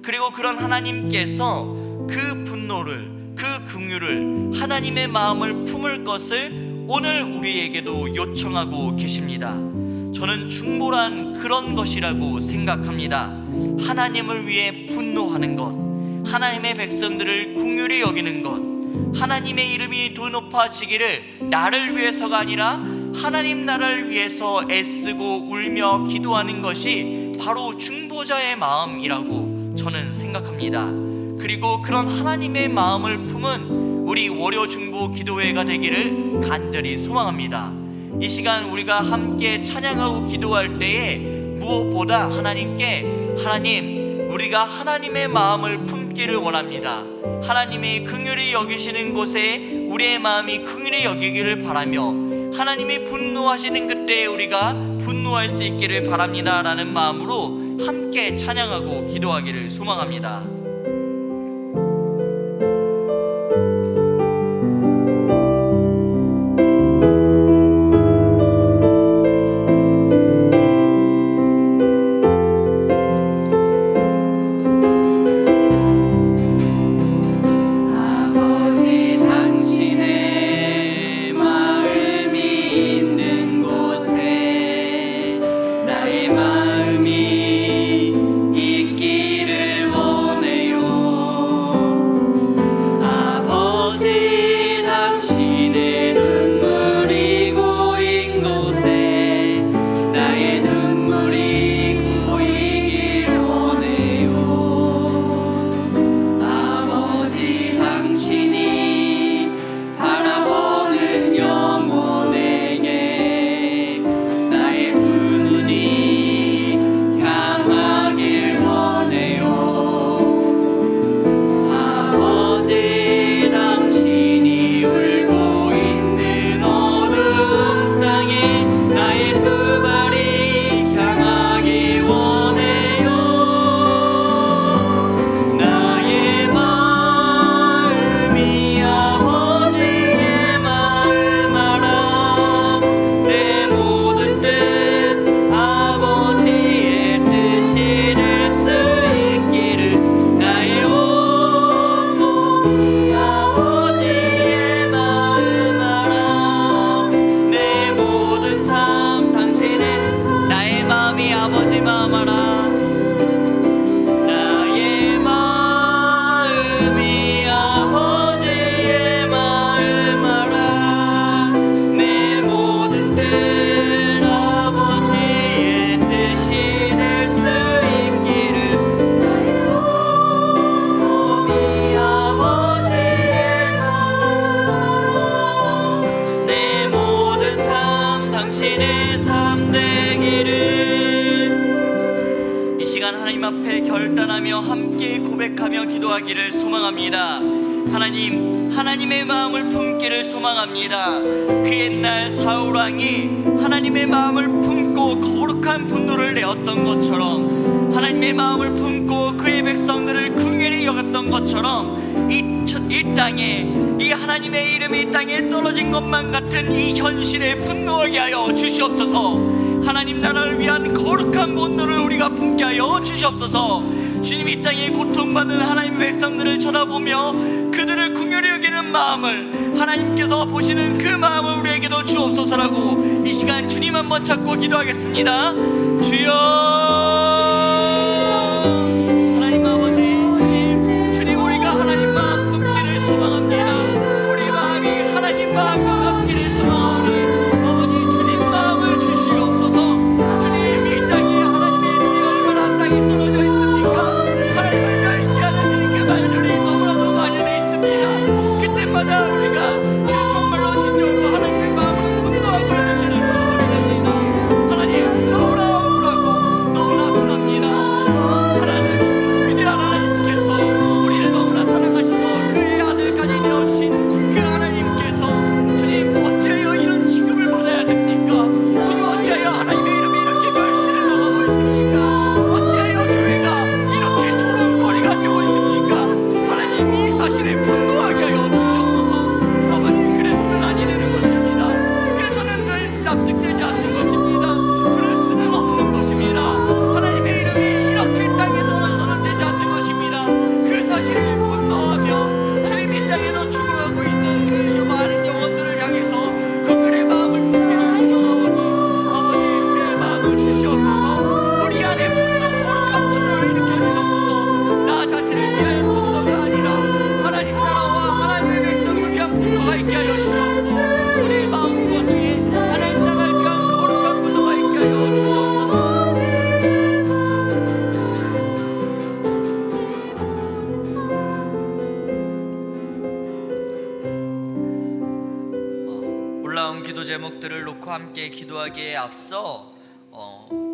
그리고 그런 하나님께서 그 분노를, 그 긍휼을, 하나님의 마음을 품을 것을 오늘 우리에게도 요청하고 계십니다. 저는 충분한 그런 것이라고 생각합니다. 하나님을 위해 분노하는 것, 하나님의 백성들을 긍휼히 여기는 것, 하나님의 이름이 더 높아지기를 나를 위해서가 아니라 하나님 나라를 위해서 애쓰고 울며 기도하는 것이 바로 중보자의 마음이라고 저는 생각합니다. 그리고 그런 하나님의 마음을 품은 우리 월요 중보 기도회가 되기를 간절히 소망합니다. 이 시간 우리가 함께 찬양하고 기도할 때에 무엇보다 하나님, 우리가 하나님의 마음을 품기를 원합니다. 하나님이 긍휼히 여기시는 곳에 우리의 마음이 긍휼히 여기기를 바라며 하나님이 분노하시는 그때에 우리가 분노할 수 있기를 바랍니다 라는 마음으로 함께 찬양하고 기도하기를 소망합니다. 결단하며 함께 고백하며 기도하기를 소망합니다. 하나님의 마음을 품기를 소망합니다. 그 옛날 사울왕이 하나님의 마음을 품고 거룩한 분노를 내었던 것처럼, 하나님의 마음을 품고 그의 백성들을 긍휼히 여겼던 것처럼 이 땅에, 이 하나님의 이름이 이 땅에 떨어진 것만 같은 이 현실에 분노하게 하여 주시옵소서. 하나님 나라를 위한 거룩한 분노를 우리가 품게 하여 주시옵소서. 주님, 이 땅에 고통받는 하나님의 백성들을 쳐다보며 그들을 긍휼히 여기는 마음을, 하나님께서 보시는 그 마음을 우리에게도 주옵소서라고 이 시간 주님 한번 찾고 기도하겠습니다. 주여, 하나님 아버지, 주님 우리가 하나님 마음 품기를 소망합니다. 우리 마음이 하나님 마음과 같기를 소망하오니 아버지 주님 마음을 주시옵소서. 주님, 이 땅에 하나님의 이름이 얼마나 땅에 떨어져 있습니까? 하나님을 멸시하는 그 말들이 너무나도 많이 있습니다. 그때마다 우리가 정말로 진정으로 하나님의 마음으로 분노하고 있는 줄을 소리냅니다. 하나님, 너무나 억울하고 너무나 기도 제목들을 놓고 함께 기도하기에 앞서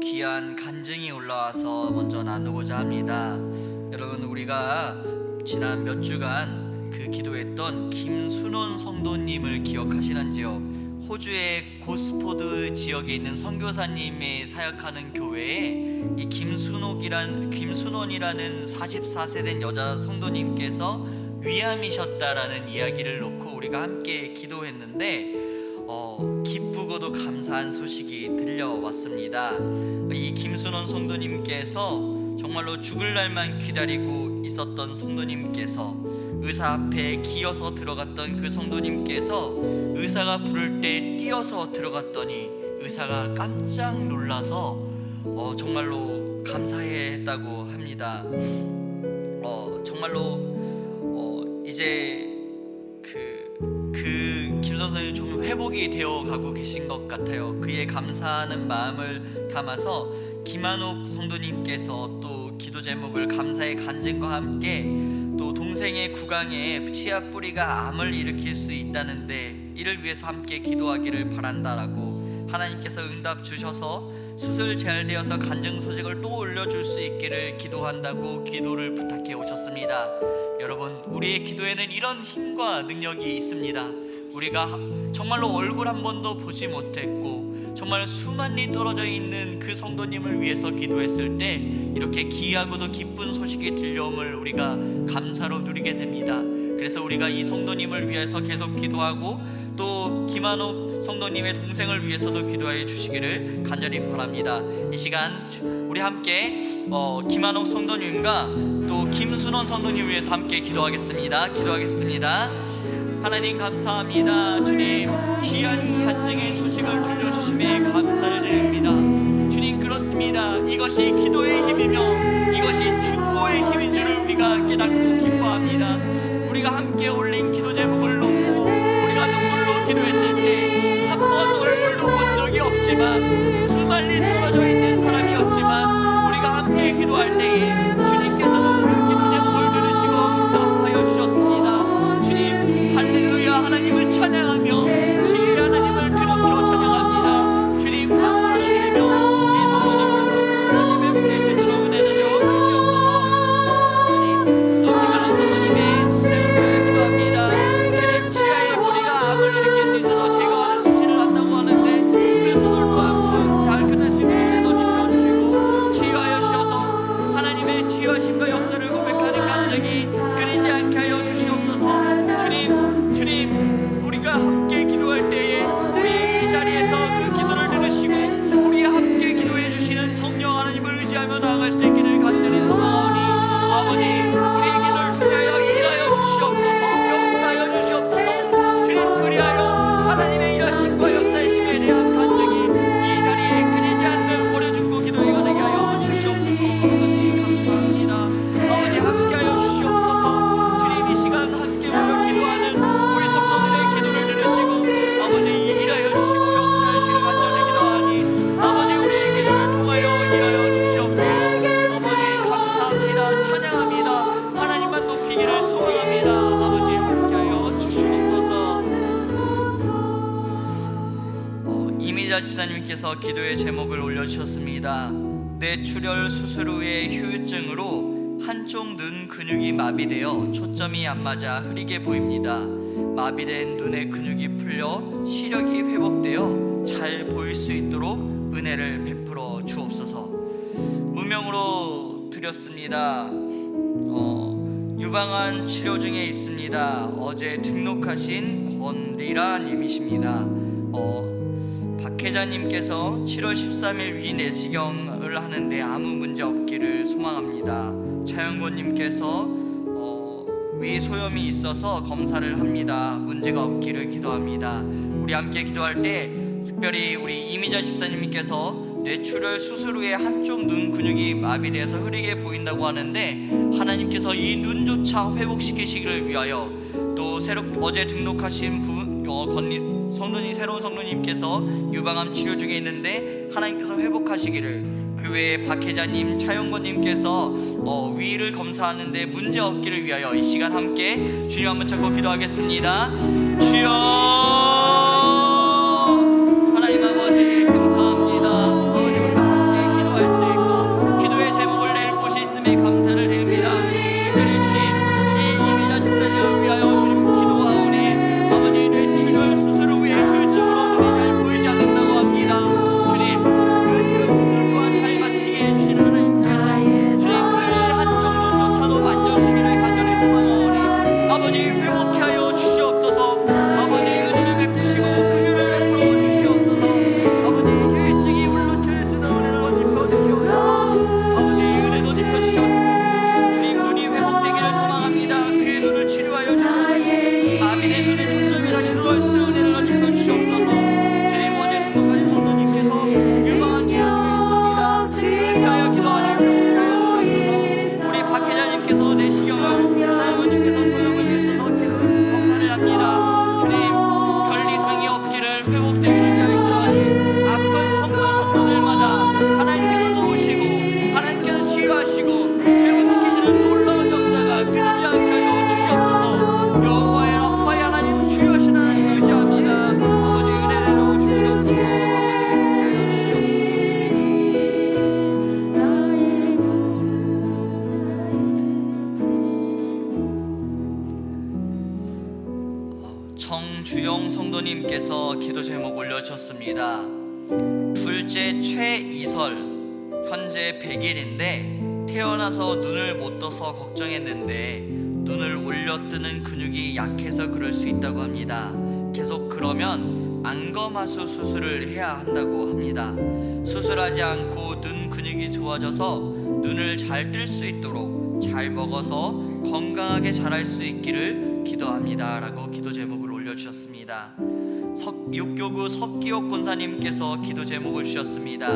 귀한 간증이 올라와서 먼저 나누고자 합니다. 여러분, 우리가 지난 몇 주간 그 기도했던 김순원 성도님을 기억하시는지요? 호주의 고스포드 지역에 있는 선교사님의 사역하는 교회에 이 김순원이라는 44세 된 여자 성도님께서 위암이셨다라는 이야기를 놓고 우리가 함께 기도했는데 기쁘고도 감사한 소식이 들려왔습니다. 이 김순원 성도님께서 정말로 죽을 날만 기다리고 있었던 성도님께서, 의사 앞에 기어서 들어갔던 그 성도님께서 의사가 부를 때 뛰어서 들어갔더니 의사가 깜짝 놀라서 정말로 감사했다고 합니다. 정말로 이제 김 선생님이 좀 회복이 되어 가고 계신 것 같아요. 그의 감사하는 마음을 담아서 김한옥 성도님께서 또 기도 제목을 감사의 간증과 함께, 또 동생의 구강에 치아 뿌리가 암을 일으킬 수 있다는데 이를 위해서 함께 기도하기를 바란다라고 하나님께서 응답 주셔서 수술 잘 되어서 간증 소식을 또 올려줄 수 있기를 기도한다고 기도를 부탁해 오셨습니다. 여러분, 우리의 기도에는 이런 힘과 능력이 있습니다. 우리가 정말로 얼굴 한 번도 보지 못했고 정말 수만리 떨어져 있는 그 성도님을 위해서 기도했을 때 이렇게 귀하고도 기쁜 소식이 들려옴을 우리가 감사로 누리게 됩니다. 그래서 우리가 이 성도님을 위해서 계속 기도하고 또 김한옥 성도님의 동생을 위해서도 기도해 주시기를 간절히 바랍니다. 이 시간 우리 함께 김한옥 성도님과 또 김순원 성도님 위해서 함께 기도하겠습니다. 하나님 감사합니다. 주님, 귀한 간증의 소식을 들려주심에 감사를 드립니다. 주님, 그렇습니다. 이것이 기도의 힘이며 이것이 축복의 힘인 줄을 우리가 깨닫고 기뻐합니다. 우리가 함께 올린 기도 제목을 놓고 우리가 눈물로 기도했을 때 한 번 얼굴도 본 적이 없지만 수만리 떨어져 있는 사람이었지만 우리가 함께 기도할 때에 주님께서는 그 기도 제목을 들으시고 응답하여 주셨습니다. 주님, 할렐루야. 하나님을 찬양하며 주의 하나님을 드높여 찬양합니다. 주님, 감사를 드리며 이 성도님께서 하나님의 계시도록 은혜 내려 주시옵소서. 주님, 또 김한옥 성도님의 생을 기도합니다. 주님, 치아의 뿌리가 암을 일으킬 수 있어서 제거하는 수술을 한다고 하는데 그 수술도 앞으로 잘 끝날 수 있도록 내놓으시고 치유하여 주셔서 하나님의 치유하심과 역사를 고백하는 간증이 끊이지 않게 하여 주시옵소서. 주님, 우리가 함께 기도할 때에 우리 이 자리에서 그 기도를 들으시고 우리와 함께 기도해 주시는 성령 하나님을 의지하며 나아갈 수 있기를 간절히 소망하오니 아버지, 우리의 기도를 주시하여 일하여 주시옵소서. 역사하여 주시옵소서. 주님, 그리하여 하나님의 일하심과 역사하심에 대한 간증이 이 자리에 끊이지 않는 오래중고 기도회가 되게 하여 주시옵소서. 아버지, 감사합니다. 아버지, 함께하여 주시옵소서. 주님, 이 시간 함께 모여 기도하는 우리 성도들의 기도를 들으시고 아버지 일하여 주시고 역사하시길 간절히 기도하니 아버지, 우리의 기도를 통하여 일하여 주시옵소서. 아버지, 감사합니다. 찬양합니다. 하나님만 높이기를 소망합니다. 아버지, 함께하여 주시옵소서. 이미자 집사님께서 기도의 제목을 올려주셨습니다. 뇌출혈 수술 후의 후유증으로 한쪽 눈 근육이 마비되어 초점이 안 맞아 흐리게 보입니다. 마비된 눈의 근육이 풀려 시력이 회복되어 잘 보일 수 있도록 은혜를 베풀어 주옵소서. 무명으로 드렸습니다. 유방암 치료 중에 있습니다. 어제 등록하신 권리라 님이십니다. 박혜자님께서 7월 13일 위내시경을 하는데 아무 문제 없기를 소망합니다. 차영권님께서 위 소염이 있어서 검사를 합니다. 문제가 없기를 기도합니다. 우리 함께 기도할 때 특별히 우리 이미자 집사님께서 뇌출혈 수술 후에 한쪽 눈 근육이 마비돼서 흐리게 보인다고 하는데 하나님께서 이 눈조차 회복시키시기를 위하여 또 어제 등록하신 새로운 성도님께서 유방암 치료 중에 있는데 하나님께서 회복하시기를, 그 외에 박혜자님, 차영권님께서 위를 검사하는데 문제 없기를 위하여 이 시간 함께 주님 한번 찾고 기도하겠습니다. 주여 정주영 성도님께서 기도 제목 올려주셨습니다. 둘째 최이설, 현재 100일인데 태어나서 눈을 못 떠서 걱정했는데 눈을 올려뜨는 근육이 약해서 그럴 수 있다고 합니다. 계속 그러면 안검하수 수술을 해야 한다고 합니다. 수술하지 않고 눈 근육이 좋아져서 눈을 잘 뜰 수 있도록 잘 먹어서 건강하게 자랄 수 있기를 기도합니다 라고 기도 제목을 올려주셨습니다. 육교구 석기옥 권사님께서 기도 제목을 주셨습니다.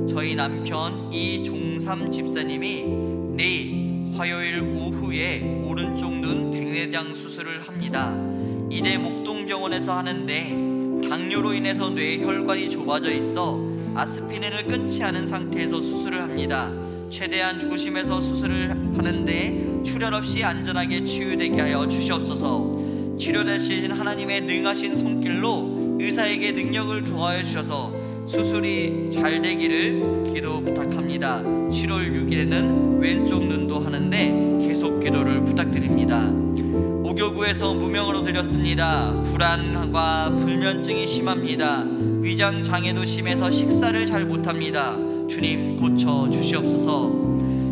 저희 남편 이종삼 집사님이 내일 화요일 오후에 오른쪽 눈 백내장 수술을 합니다. 이대 목동병원에서 하는데 당뇨로 인해서 뇌 혈관이 좁아져 있어 아스피린을 끊지 않은 상태에서 수술을 합니다. 최대한 조심해서 수술을 하는데 출혈 없이 안전하게 치유되게 하여 주시옵소서. 치료 대신 하나님의 능하신 손길로 의사에게 능력을 더하여 주셔서 수술이 잘 되기를 기도 부탁합니다. 7월 6일에는 왼쪽 눈도 하는데 계속 기도를 부탁드립니다. 오교구에서 무명으로 드렸습니다. 불안과 불면증이 심합니다. 위장 장애도 심해서 식사를 잘 못합니다. 주님 고쳐 주시옵소서.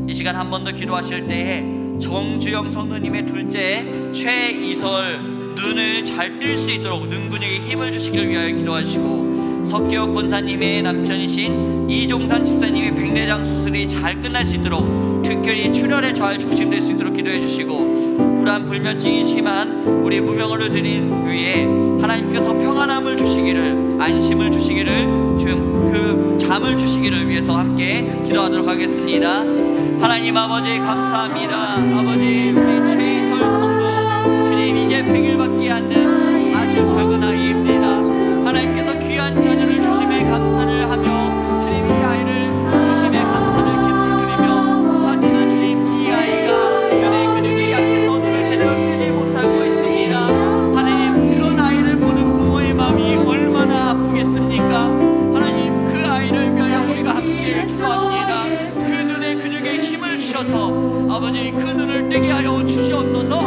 이 시간 한 번 더 기도하실 때에 정주영 성도님의 둘째 최이설 눈을 잘 뜰 수 있도록 눈 근육에 힘을 주시기를 위하여 기도하시고, 석기옥 권사님의 남편이신 이종산 집사님의 백내장 수술이 잘 끝날 수 있도록 특별히 출혈에 잘 조심될 수 있도록 기도해 주시고, 불안 불면증이 심한 우리 무명어를 드린 위에 하나님께서 평안함을 주시기를, 안심을 주시기를, 그 잠을 주시기를 위해서 함께 기도하도록 하겠습니다. 하나님 아버지 감사합니다. 아버지 우리 최이설 성도 주님 이제 100일밖에 않는 아주 작은 아이입니다. 하나님께서 귀한 자녀를 주심에 감사를 하며 주님 이 아이를 주심에 감사를 기도를 드리며, 하지만 주님 이 아이가 눈의 근육이 약해서 눈을 제대로 뜨지 못하고 있습니다. 하나님 그런 아이를 보는 부모의 마음이 얼마나 아프겠습니까? 하나님 그 아이를 위하여 우리가 함께 기도합니다. 그 눈의 근육에 힘을 주셔서 아버지 그 눈을 뜨게 하여 주시옵소서.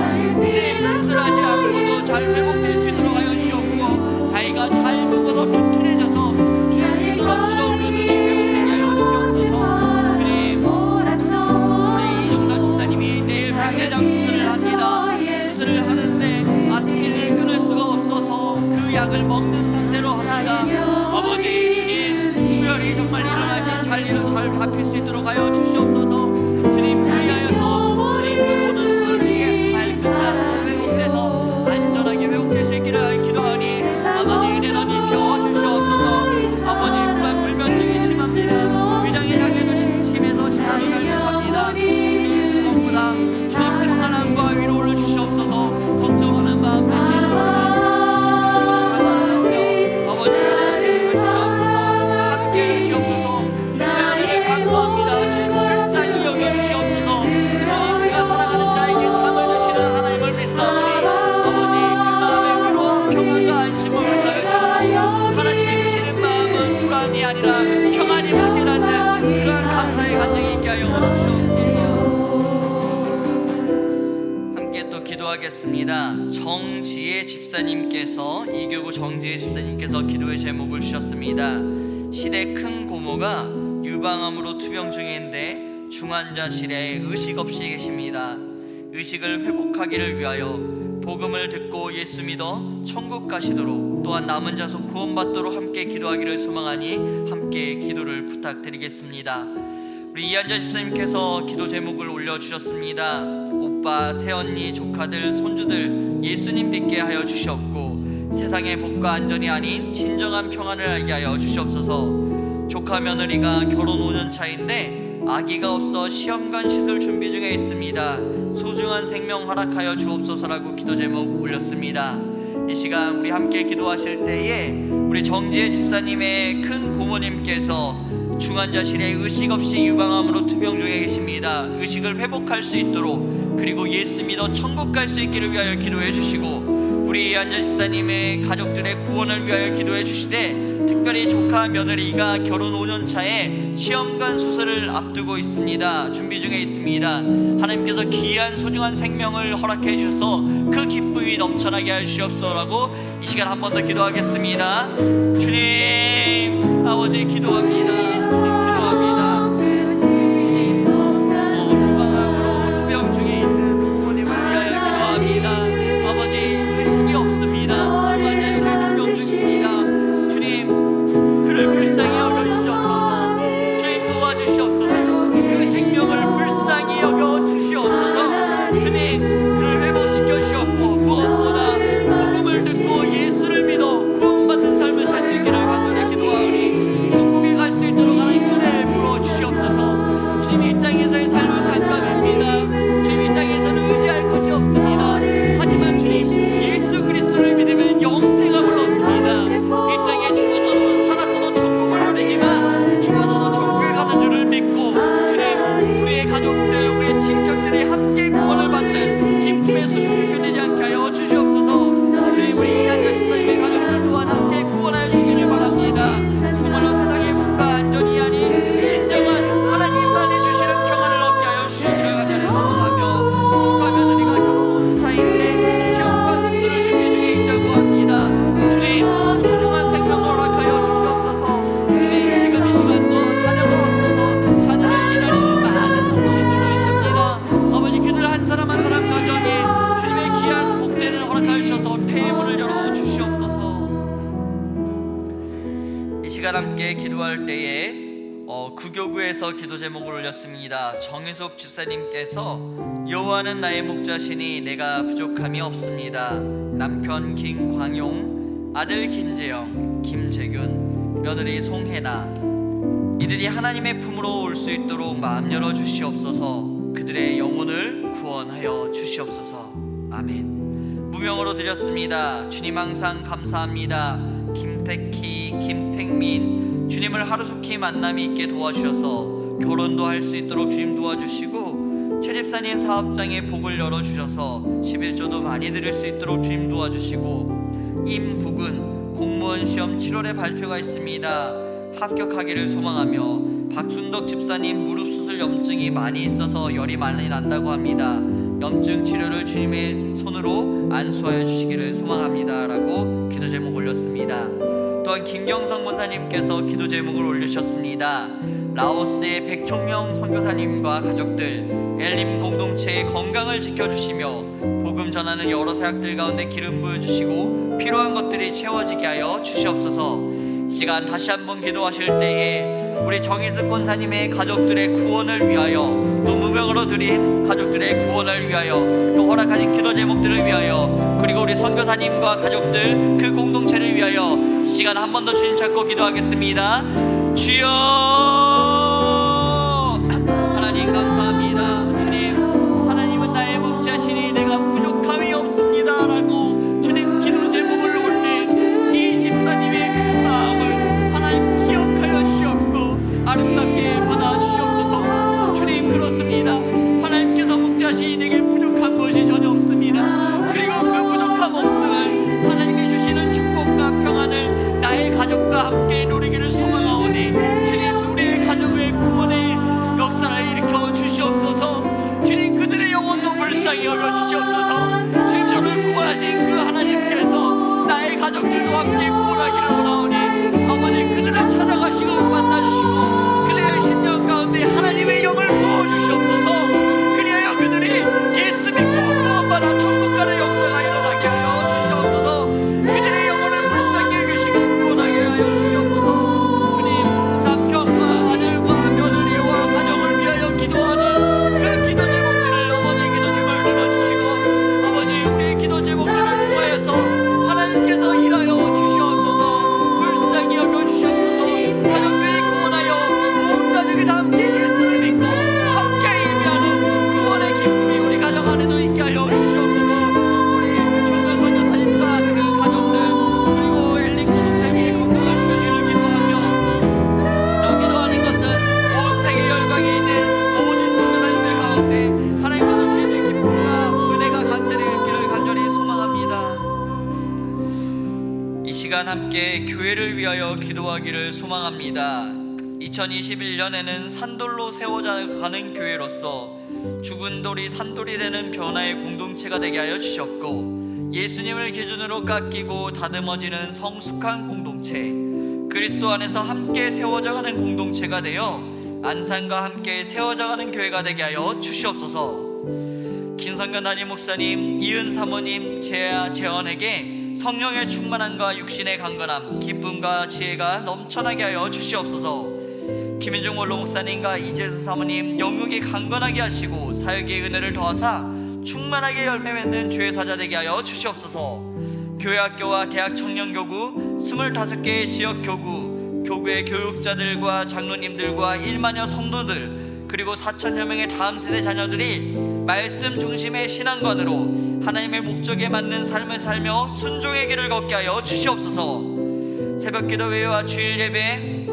수술하지 않고도 잘 회복될 수 있도록 하여 주시옵고, 아이가 잘 먹어서 튼튼해져서 주님 수술 없이도 그 눈이 회복되게 하여 주시옵소서. 주님 우리 이종남 집사님이 내일 백내장 수술을 합니다. 수술을 하는데 아스피린을 끊을 수가 없어서 그 약을 먹는 상태로 합니다. 아버지 주님 출혈이 정말 일어나시 잘 잡힐 수 있도록 하여 주시옵소서. 주님 위하여서 주님 그 모든 수술이 잘 끝나서 회복돼서 안전하게 회복될 수 있기를 기도하니 아버지 은혜로 입혀 주시옵소서. 아버지 불안 불면증이 심합니다. 위장의 장애도 심해서 시상이 잘 못합니다. 주님 무엇보다 주님 평안함과 위로를 주시옵소서. 걱정하는 마음 대신 아버지 은혜를 주시옵소서. 함께 주시옵소서. 주님의 감사합니다. 주님 불쌍히 여겨주시옵소서. 그가 사랑하는 자에게 잠을 주시는 하나님을 믿사오니 아버지 그 마음의 위로와 평안과 안심을 가져 주셔서 하나님이 주시는 마음은 불안이 아니라 평안이 물질하는 그러한 감사의 감정이 있게 하여 주시옵소서. 함께 또 기도하겠습니다. 정지혜 집사님께서, 이교구 정지혜 집사님께서 기도의 제목을 주셨습니다. 시댁 큰 고모가 유방암으로 투병 중인데 중환자실에 의식 없이 계십니다. 의식을 회복하기를 위하여 복음을 듣고 예수 믿어 천국 가시도록, 또한 남은 자속 구원받도록 함께 기도하기를 소망하니 함께 기도를 부탁드리겠습니다. 우리 이한자 집사님께서 기도 제목을 올려주셨습니다. 오빠, 새언니, 조카들, 손주들 예수님 믿게 하여 주시옵고, 세상의 복과 안전이 아닌 진정한 평안을 알게 하여 주시옵소서. 조카 며느리가 결혼 5년 차인데 아기가 없어 시험관 시술 준비 중에 있습니다. 소중한 생명 허락하여 주옵소서라고 기도 제목 올렸습니다. 이 시간 우리 함께 기도하실 때에 우리 정지혜 집사님의 큰 고모님께서 중환자실에 의식 없이 유방암으로 투병 중에 계십니다. 의식을 회복할 수 있도록, 그리고 예수 믿어 천국 갈 수 있기를 위하여 기도해 주시고, 우리 안전 집사님의 가족들의 구원을 위하여 기도해 주시되, 특별히 조카 며느리가 결혼 5년 차에 시험관 수술을 앞두고 있습니다. 준비 중에 있습니다. 하나님께서 귀한 소중한 생명을 허락해 주셔서 그 기쁨이 넘쳐나게 해 주시옵소서라고 이 시간 한 번 더 기도하겠습니다. 주님 아버지 기도합니다. 기도합니다. 주님 건강하고 투병 중에 있는 부모님을 위하여 기도합니다. 아버지 의식이 없습니다. 주 앉으시는 투병 중입니다. 그를 불쌍히 여겨주시옵소서. 주님 도와주시옵소서. 그 생명을 불쌍히 여겨주시옵소서. 주님 그를 회복시켜 주셨고, 무엇보다 복음을 듣고 예수를 믿어 구원받는 삶을 살 수 있기를 간절히 기도하오니 천국에 갈 수 있도록 하나님 은혜를 부어주시옵소서. 주님 이 땅에서의 삶은 잠깐입니다. 주님 이 땅에서는 의지할 것이 없습니다. 하지만 주님 예수 그리스도를 믿으면 영생함을 얻습니다. 이 땅에 죽어서도 살아서도 천국을 누리지만 죽어서도 천국에 가는 줄을 믿고, 주님 우리의 가족들 우리의 친척들이 함께 구원을 받는 기쁨의 소식을 끊이지 않게 하여 주시옵소서. 주님 우리 이한여 집사님의 가족들 또한 함께 구원하여 주시기를 바랍니다. 정말로 세상의 국가 안전이 아닌 진정한 하나님만이 주시는 평안을 얻게 하여 주시기를 간절히 소망하며, 조카 며느리가 결혼 차인데 시험관 수술을 준비 중에 있다고 합니다. 주님 소중한 생명을 허락하여 주시옵소서. 주님 지금 이 시간도 자녀가 없어서 자녀를 기다리는 많은 부모님들도 있습니다. 아버지 그들 한 사람 한 사람 가정에 주님의 귀한 복대를 허락하여 주셔서 태문을 열어 주시옵소서. 이 시간 함께 기도할 때에 구교구에서 기도 제목을 올렸습니다. 정희숙 집사님께서 여호와는 나의 목자시니 내가 부족함이 없습니다. 남편 김광용, 아들 김재영, 김재균, 며느리 송혜나, 이들이 하나님의 품으로 올 수 있도록 마음 열어 주시옵소서. 그들의 영혼을 구원하여 주시옵소서. 아멘. 무명으로 드렸습니다. 주님 항상 감사합니다. 김택희, 김택민, 주님을 하루속히 만남이 있게 도와주셔서 결혼도 할 수 있도록 주님 도와주시고, 최 집사님 사업장에 복을 열어주셔서 11조도 많이 드릴 수 있도록 주님 도와주시고, 임북은 공무원 시험 7월에 발표가 있습니다. 합격하기를 소망하며, 박순덕 집사님 무릎 수술 염증이 많이 있어서 열이 많이 난다고 합니다. 염증 치료를 주님의 손으로 안수하여 주시기를 소망합니다 라고 기도 제목 올렸습니다. 또한 김경성 권사님께서 기도 제목을 올리셨습니다. 라오스의 백총영 선교사님과 가족들, 엘림 공동체의 건강을 지켜주시며 복음 전하는 여러 사역들 가운데 기름 부어주시고 필요한 것들이 채워지게 하여 주시옵소서. 시간 다시 한번 기도하실 때에 우리 정희숙 권사님의 가족들의 구원을 위하여, 또 무병으로 드린 가족들의 구원을 위하여, 또 허락하신 기도 제목들을 위하여, 그리고 우리 선교사님과 가족들 그 공동체를 위하여 시간 한 번 더 주님 찾고 기도하겠습니다. 주여 하나님 감사합니다. 주님 하나님은 나의 목자시니 내가 부족함이 없습니다 라고 주님 기도 제목을 올린 이 집사님의 그 마음을 하나님 기억하여 주시옵고 아름답게 받아주시옵소서. 주님 그렇습니다. 하나님께서 목자시니 내게 부족한 것이 전혀 없습니다. 그리고 그 부족함 없음을 하나님이 주시는 축복과 평안을 나의 가족과 함께 누리기를 소망하오니, 주님 우리의 가족의 구원의 역사를 일으켜 주시옵소서. 주님 그들의 영혼도 불쌍히 여겨주시옵소서. 주님 저를 구원하신 그 하나님께서 나의 가족들도 함께 구원하기를 원하오니, 아버지 그들을 찾아가시고 만나주시고 그들의 심령 가운데 하나님의 영을 부어주시옵소서. 그리하여 그들이 예수 믿고 구원받아 천국 가는 역사가 일어나게 하여 주시옵소서. 그들의 영혼을 불쌍히 여기시고 구원하게 하여 주시옵소서. 주님 남편과 아들과 며느리와 가정을 위하여 기도하는 그 기도 제목들을 어머니 기도 제목을 들어주시고, 아버지 우리의 기도 제목들을 통하여서 하나님께서 일하여 주시옵소서. 불쌍히 여겨주시옵소서. 가족들이 구원하여 함께 교회를 위하여 기도하기를 소망합니다. 2021년에는 산돌로 세워가는 교회로서 죽은 돌이 산돌이 되는 변화의 공동체가 되게 하여 주셨고, 예수님을 기준으로 깎이고 다듬어지는 성숙한 공동체, 그리스도 안에서 함께 세워져가는 공동체가 되어 안산과 함께 세워져가는 교회가 되게 하여 주시옵소서. 김성근 담임 목사님, 이은 사모님, 재원에게 성령의 충만함과 육신의 강건함, 기쁨과 지혜가 넘쳐나게 하여 주시옵소서. 김인중 원로 목사님과 이재수 사모님, 영육이 강건하게 하시고 사역의 은혜를 더하사 충만하게 열매 맺는 주의 사자 되게 하여 주시옵소서. 교회학교와 대학 청년교구, 25개의 지역교구, 교구의 교육자들과 장로님들과 1만여 성도들, 그리고 4천여 명의 다음 세대 자녀들이 말씀 중심의 신앙관으로 하나님의 목적에 맞는 삶을 살며 순종의 길을 걷게 하여 주시옵소서. 새벽기도 예배와 주일 예배,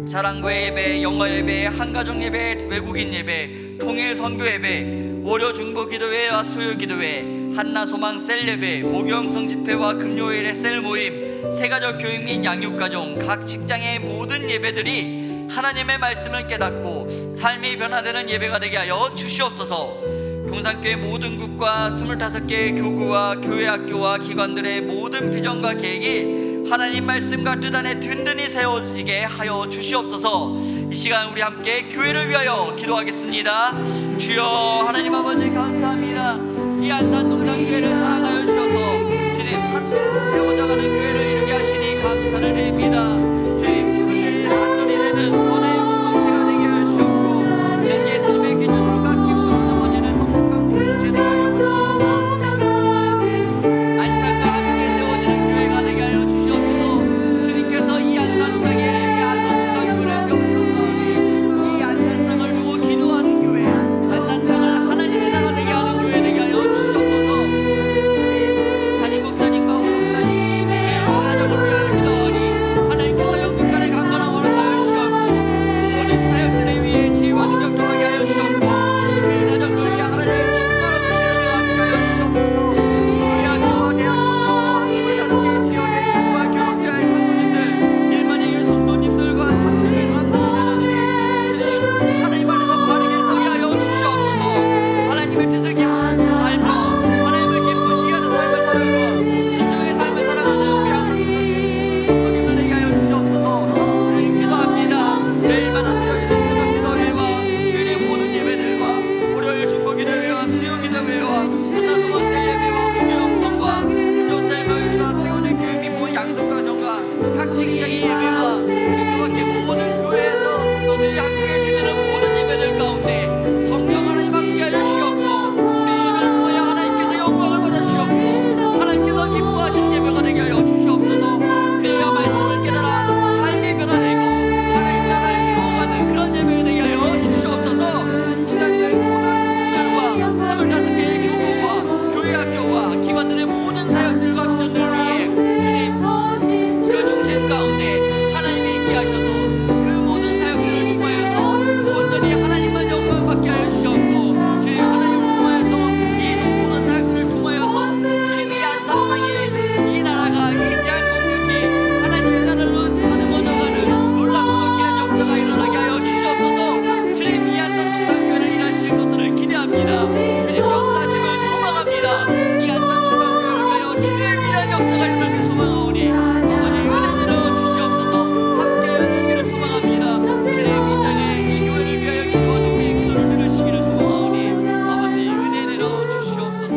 사랑교회 예배, 영어 예배, 한가족 예배, 외국인 예배, 통일 선교 예배, 월요 중보 기도회와 수요 기도회, 한나 소망 셀 예배, 목요영성 집회와 금요일의 셀 모임, 새가족 교육 및 양육가정, 각 직장의 모든 예배들이 하나님의 말씀을 깨닫고 삶이 변화되는 예배가 되게 하여 주시옵소서. 동산교회 모든 국과 25개의 교구와 교회학교와 기관들의 모든 비전과 계획이 하나님 말씀과 뜻 안에 든든히 세워지게 하여 주시옵소서. 이 시간 우리 함께 교회를 위하여 기도하겠습니다. 주여 하나님 아버지 감사합니다. 이 안산 동산교회를 사랑하여 주셔서 주님 세워져가는 교회를 이루게 하시니 감사를 드립니다. 주님 죽은 일 한돌이 되는 원하의 공동체가 되게 하여 주셨고, 주님 예수님의 기준으로 깎이고 넘어지는 성숙한 공동체가 되게 안산과 함께 세워지는 교회가 되게 하여 주시옵소서. 주님께서 이 안산 땅에 이 안산 동산교회를 세우셨사오니 이 안산 땅을 두고 기도하는 교회, 안산 땅을 하나님의 나라 되게 하는 교회 되게 하여 주시옵소서. 담임 목사님과 목사님, 그리고 가정을 위하여 기도하니 하나님께서 영국간의 강건한 허락하여 주시옵고, 모든 사역들에 위해 지혜와 능력 더하게 하여 주시옵고, 그 가정을 위해 하나님의 충만한 뜻을 내가 하여 주시옵소서. 우리 학교와 대학 청년과 25개의 지역의 교구와 교육자의 장로님들, 1만여 의 성도님들과 4천의 감사자녀들이 주님 하나님 안에서 바르게 서게 하여 주시옵소서. 하나님의 뜻을 알며 하나님을 기쁘시게 하는 삶을 살아가고 순종의 삶을 살아가는 우리 하나님을 되게 하여 주시옵소서. 주님 기도합니다. 매일마다 드려지는 새벽 기도회와 주일의 모든 예배들과 월요일 중보 기도회와 수요 기도회와 한나소망 셀 예배와 목요영성과 금요셀 모임과 세워질 교회 및 양속 가정과 각 직장의 예배와 주님 밖에 모든 교회에서 성도들이 함께 드리는 모든 예배들 가운데 성령 하나님 함께 하여 주시옵고, 우리 예배를 통하여 하나님께서 영광을 받아주시옵고 하나님께서 기뻐하신 예배가 되게 하여 주시옵소서. 그리하여 말씀을 깨달아 삶이 변화되고 하나님 나라를 이루어가는 그런 예배가 되게 하여 주시옵소서. 신앙교회 모든 분들과 25개의 교구와 교회학교와 기관들의 모든 사역들과 비전들을 위해 주님 그 중심 가운데 하나님이 있게 하셔서 그 모든 사역들을 통하여서 온전히 하나님만 영광을 받게 하여 주시옵고, 주님 하나님을 통하여서 이 모든 사역들을 통하여서 주님 이 안산 땅에 이 나라가 이 대한민국이 하나님의 나라로 다듬어져가는 놀랍고 기한 역사가 일어나게 하여 주시옵소서. 주님 이 안산 동산교회를 일하실 것들을 기대합니다. 주님 역사하심을 소망합니다. 이 안산 동산교회를 위하여 주님의 귀한 역사가 일어나길 소망하오니 아버지 은혜 내려 주시옵소서. 함께하여 주시기를 소망합니다. 주님 이 땅에 이 교회를 위하여 기도하는 우리의 기도를 들으시기를 소망하오니 아버지 은혜 내려 주시옵소서.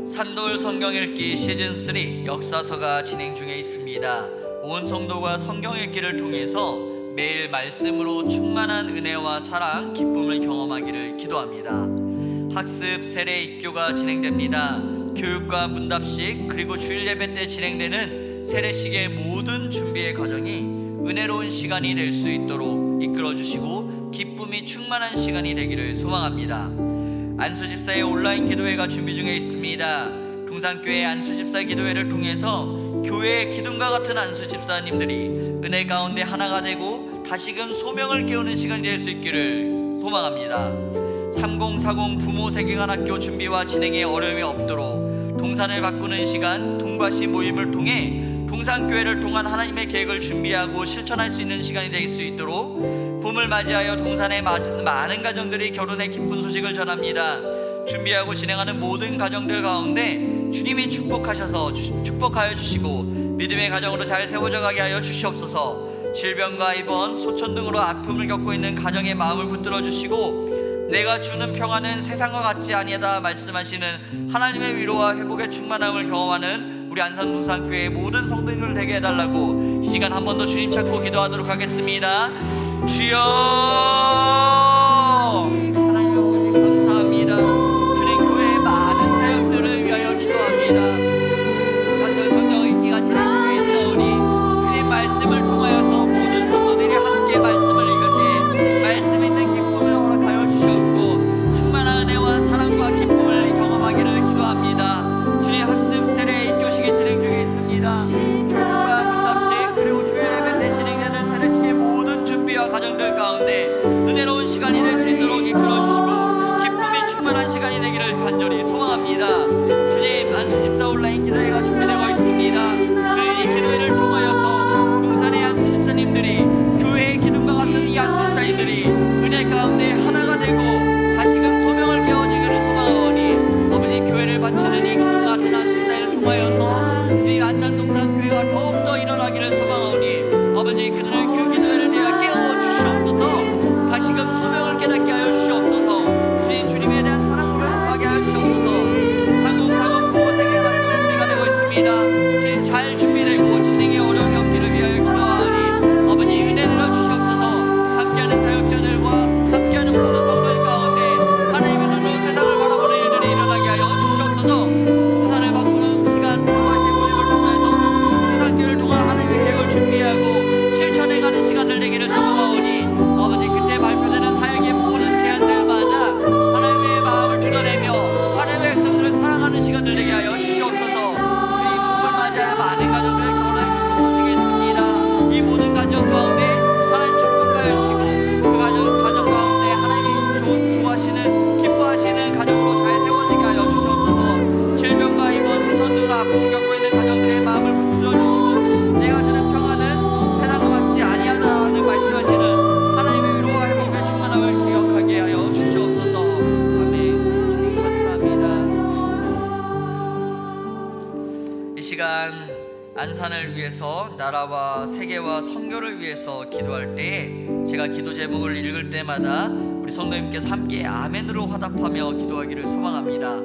산돌 성경 읽기 시즌3 역사서가 진행 중에 있습니다. 온 성도가 성경 읽기를 통해서 매일 말씀으로 충만한 은혜와 사랑, 기쁨을 경험하기를 기도합니다. 학습, 세례, 입교가 진행됩니다. 교육과 문답식, 그리고 주일 예배 때 진행되는 세례식의 모든 준비의 과정이 은혜로운 시간이 될 수 있도록 이끌어 주시고 기쁨이 충만한 시간이 되기를 소망합니다. 안수집사의 온라인 기도회가 준비 중에 있습니다. 동산교회 안수집사 기도회를 통해서 교회의 기둥과 같은 안수집사님들이 은혜 가운데 하나가 되고 다시금 소명을 깨우는 시간이 될 수 있기를 소망합니다. 3040 부모 세계관 학교 준비와 진행에 어려움이 없도록 동산을 바꾸는 시간, 동바시 모임을 통해 동산교회를 통한 하나님의 계획을 준비하고 실천할 수 있는 시간이 될 수 있도록 봄을 맞이하여 동산의 많은 가정들이 결혼의 기쁜 소식을 전합니다. 준비하고 진행하는 모든 가정들 가운데 주님이 축복하여 주시고 믿음의 가정으로 잘 세워져 가게 하여 주시옵소서. 질병과 입원, 소천 등으로 아픔을 겪고 있는 가정의 마음을 붙들어 주시고 내가 주는 평안은 세상과 같지 아니하다 말씀하시는 하나님의 위로와 회복의 충만함을 경험하는 우리 안산동산교회의 모든 성도님을 되게 해달라고 이 시간 한 번 더 주님 찾고 기도하도록 하겠습니다. 주여, 하나님 감사합니다. 주님 교회의 많은 사역들을 위하여 기도합니다. 사절 성경 읽기가 진행 중에 있사오니 주님 말씀을 통하여서 모든 성도들이 함께 말씀을 읽을 때 말씀 있는 기쁨을 허락하여 주시옵고 충만한 은혜와 사랑과 기쁨을 경험하기를 기도합니다. 주님 학습 세례 인교식이 진행 중에 있습니다. 축과 문답식 그리고 주일 예배 때 진행되는 세례식의 모든 준비와 가정들 가운데 은혜로운 시간이 될 수 있도록 이끌어주시고 기쁨이 충만한 시간이 되기를 간절히 소망합니다. 주님, 안수집사 온라인 기도회가 준비되고 있습니다. 주님, 이 기도회를 통하여서 동산의 안수집사님들이 교회의 기둥과 같은 이 안수집사님들이 은혜 가운데 하나가 되고 다시금 소명을 깨워지기를 소망하오니 아버지 교회를 바치는 이 기둥과 같은 안수집사를 통하여서 주님 안산동산교회가 더욱더 일어나기를 소망하오니 아버지 그들을 그 기도회를 내어 깨워 주시옵소서. 다시금 소명을 깨닫게 하여 주시옵소서. 주님에 대한 사랑을 하게 하여 주시옵소서. 상공상공 구호세계 받고 준비가 되고 있습니다. 주님 잘 준비되고 진행이 어려움이 없기를 위하여 기도하오니 아버지 은혜를 주시옵소서. 함께하는 사역자들과 함께하는 모든 성도들 가운데 하나님의 눈으로 세상을 바라보는 일들이 일어나게 하여 주시옵소서. 세상을 바꾸는 시간 동바시 모임을 통해서 동산교회를 통한 하나님의 계획을 준비하고 실천해가는 시간을 되기를 소망하오니 아버지 그때 발표되는 사역의 모든 제안들마다 하나님의 마음을 드러내며 하나님의 백성들을 사랑하는 시간을 되게 하여 주시옵소서. 주님 봄을 맞이하여 많은 가정들의 결혼을 소식했습니다. 이 모든 가정 가운데 하나님 축복하여 주시고 그 가정 가운데 하나님이 좋아하시는 기뻐하시는 가정으로 잘 세워지게 하여 주시옵소서. 질병과 입원, 소천 등으로 아픔을 겪고 있는 가정들의 마음을 붙들어 주시고 내가 주는 평안은 세상과 같지 아니하다는 말씀하시는 하나님의 위로와 회복의 충만함을 기억하게 하여 주시옵소서. 아멘. 주님 감사합니다. 이 시간 안산을 위해서 나라와 세계와 선교를 위해서 기도할 때에 제가 기도 제목을 읽을 때마다 우리 성도님께서 함께 아멘으로 화답하며 기도하기를 소망합니다.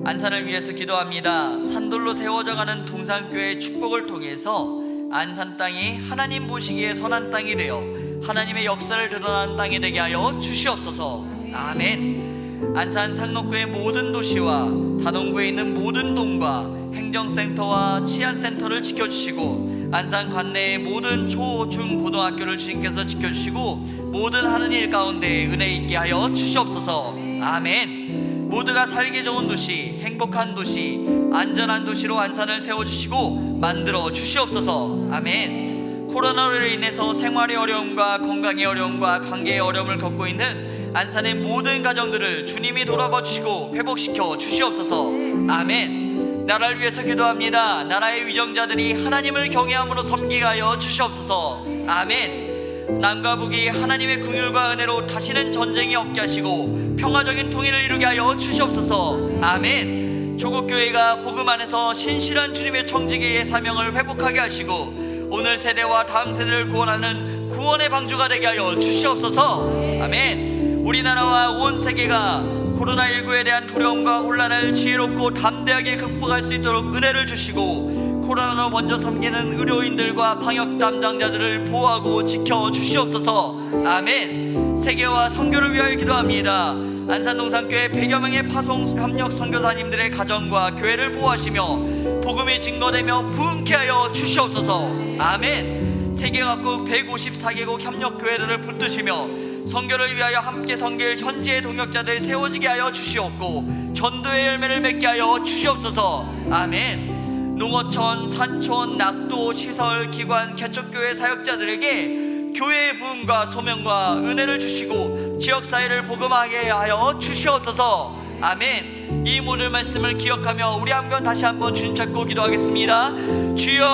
안산을 위해서 기도합니다. 산돌로 세워져가는 동산교회의 축복을 통해서 안산 땅이 하나님 보시기에 선한 땅이 되어 하나님의 역사를 드러나는 땅이 되게 하여 주시옵소서. 아멘. 안산 상록구의 모든 도시와 단원구에 있는 모든 동과 행정센터와 치안센터를 지켜주시고 안산 관내의 모든 초, 중, 고등학교를 주님께서 지켜주시고 모든 하는 일 가운데 은혜 있게 하여 주시옵소서. 아멘. 모두가 살기 좋은 도시, 행복한 도시, 안전한 도시로 안산을 세워주시고 만들어 주시옵소서. 아멘. 코로나로 인해서 생활의 어려움과 건강의 어려움과 관계의 어려움을 겪고 있는 안산의 모든 가정들을 주님이 돌아봐 주시고 회복시켜 주시옵소서. 아멘. 나라를 위해서 기도합니다. 나라의 위정자들이 하나님을 경외함으로 섬기게 하여 주시옵소서. 아멘. 남과 북이 하나님의 긍휼과 은혜로 다시는 전쟁이 없게 하시고 평화적인 통일을 이루게 하여 주시옵소서. 아멘. 조국교회가 복음 안에서 신실한 주님의 청지기의 사명을 회복하게 하시고 오늘 세대와 다음 세대를 구원하는 구원의 방주가 되게 하여 주시옵소서. 아멘. 우리나라와 온 세계가 코로나19에 대한 두려움과 혼란을 지혜롭고 담대하게 극복할 수 있도록 은혜를 주시고 코로나로 먼저 섬기는 의료인들과 방역 담당자들을 보호하고 지켜 주시옵소서. 아멘. 세계와 선교를 위하여 기도합니다. 안산동산교회 100여 명의 파송 협력 선교사님들의 가정과 교회를 보호하시며 복음이 증거되며 부흥케 하여 주시옵소서. 아멘. 세계 각국 154개국 협력교회들을 붙드시며 선교를 위하여 함께 섬길 현지의 동역자들 세워지게 하여 주시옵고 전도의 열매를 맺게 하여 주시옵소서. 아멘. 농어촌, 산촌, 낙도, 시설, 기관, 개척교회 사역자들에게 교회의 부흥과 소명과 은혜를 주시고 지역사회를 복음하게 하여 주시옵소서. 아멘. 이 모든 말씀을 기억하며 우리 한번 다시 한번 주님 찾고 기도하겠습니다. 주여,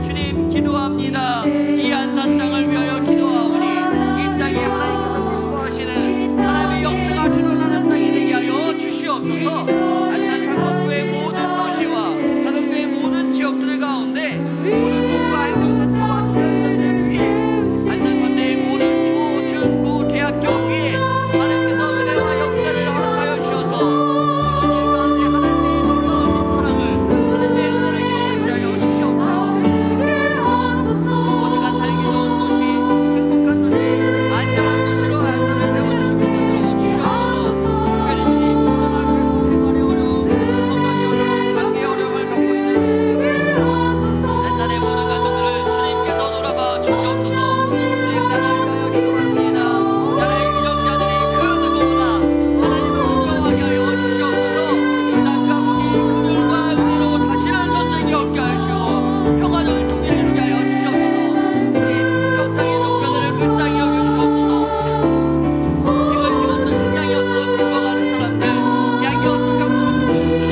주님 기도합니다. 이 안산 땅을 위하여 기도하오니 이 땅에 하나님께서 기뻐하시는 하나님의 역사가 드러나는 땅이 되게 하여 주시옵소서. 안산 창원구의 모든 도시와 가동구의 모든 지역들 가운데 모든 동과 행정사와 지역사회를 위해 안산 관내의 모든 초, 중, 고, 대학교 위에 하나님께서 은혜와 역사를 허락하여 주셔서 모든 일 가운데 하나님의 놀라우신 사랑을 하나님의 은혜를 경험하게 하여 주시옵소서. 모두가 살기 좋은 도시, 행복한 도시, 안전한 도시로 안산을 세워주시고 주시옵소서. 특별히 주님 생활의 어려움, 건강의 어려움, 관계의 어려움을 겪고 있는 안산의 모든 가족들을 주님께서 돌아봐 주시옵소서. 주님 나라를 위하여 기도합니다. 나라의 위정자들이 그 누구보다 하나님을 공경하게 하여 주시옵소서. 땅과 북이 그들과 은혜로 다시는 전쟁이 없게 하시고 평화적인 통일을 이루게 하여 주시옵소서. 주님 역상의 종편을 불쌍히 여겨주시옵소서. 지금 지금도 식량이 없어 굶어가는 사람들, 약이 없어 병으로 죽는 주님,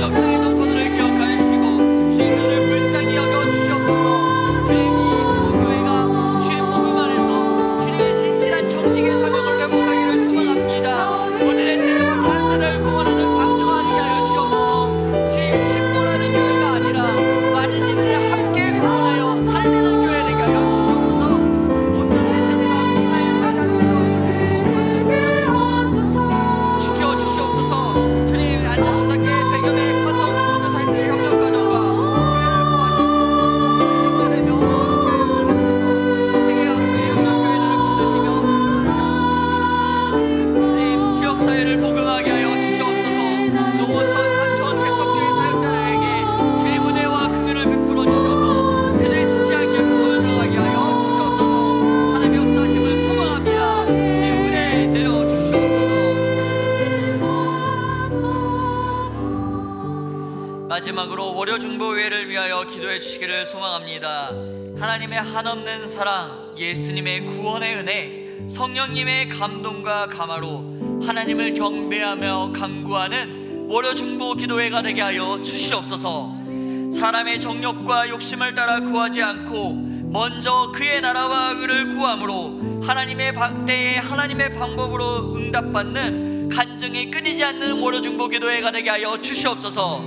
역상의 종편을 기억하여 주시고 주님들을 불쌍히 여겨주시옵소서. 주님 이 교회가 주의 복음 안에서 주님의 신실한 정직의 사명을 회복하기를 소망합니다. 오늘의 세례와 다른 자를 구원하는 방주가 되게 하여 주시옵소서. 주님 침몰하는 교회가 아니라 많은 이들을 함께 구원하여 살리는 교회 되게 하여 주시옵소서. 오늘의 세례와 지켜주시옵소서. 주님 안전하게 배경에 파손 선교사님들의 협력 과정과 교회를 구하시고 되며 세계가 교회의 협력교회들을 붙드시며 주님 지역사회를 복음하게 하여 주시옵소서. 노원천, 산천, 개척교회 사역자들에게 주의 은혜와 긍휼을 베풀어 주셔서 그들의 지치 않게 구원을 당하게 하여 주시옵소서. 하나님의 역사하심을 소망합니다. 주의 은혜 내려 주시옵소서. 마지막으로 월요중보회를 위하여 기도해 주시기를 소망합니다. 하나님의 한없는 사랑, 예수님의 구원의 은혜, 성령님의 감동과 감화로 하나님을 경배하며 간구하는 월요중보 기도회가 되게 하여 주시옵소서. 사람의 정욕과 욕심을 따라 구하지 않고 먼저 그의 나라와 의를 구함으로 하나님의 때에 하나님의 방법으로 응답받는 간증이 끊이지 않는 월요중보 기도회가 되게 하여 주시옵소서.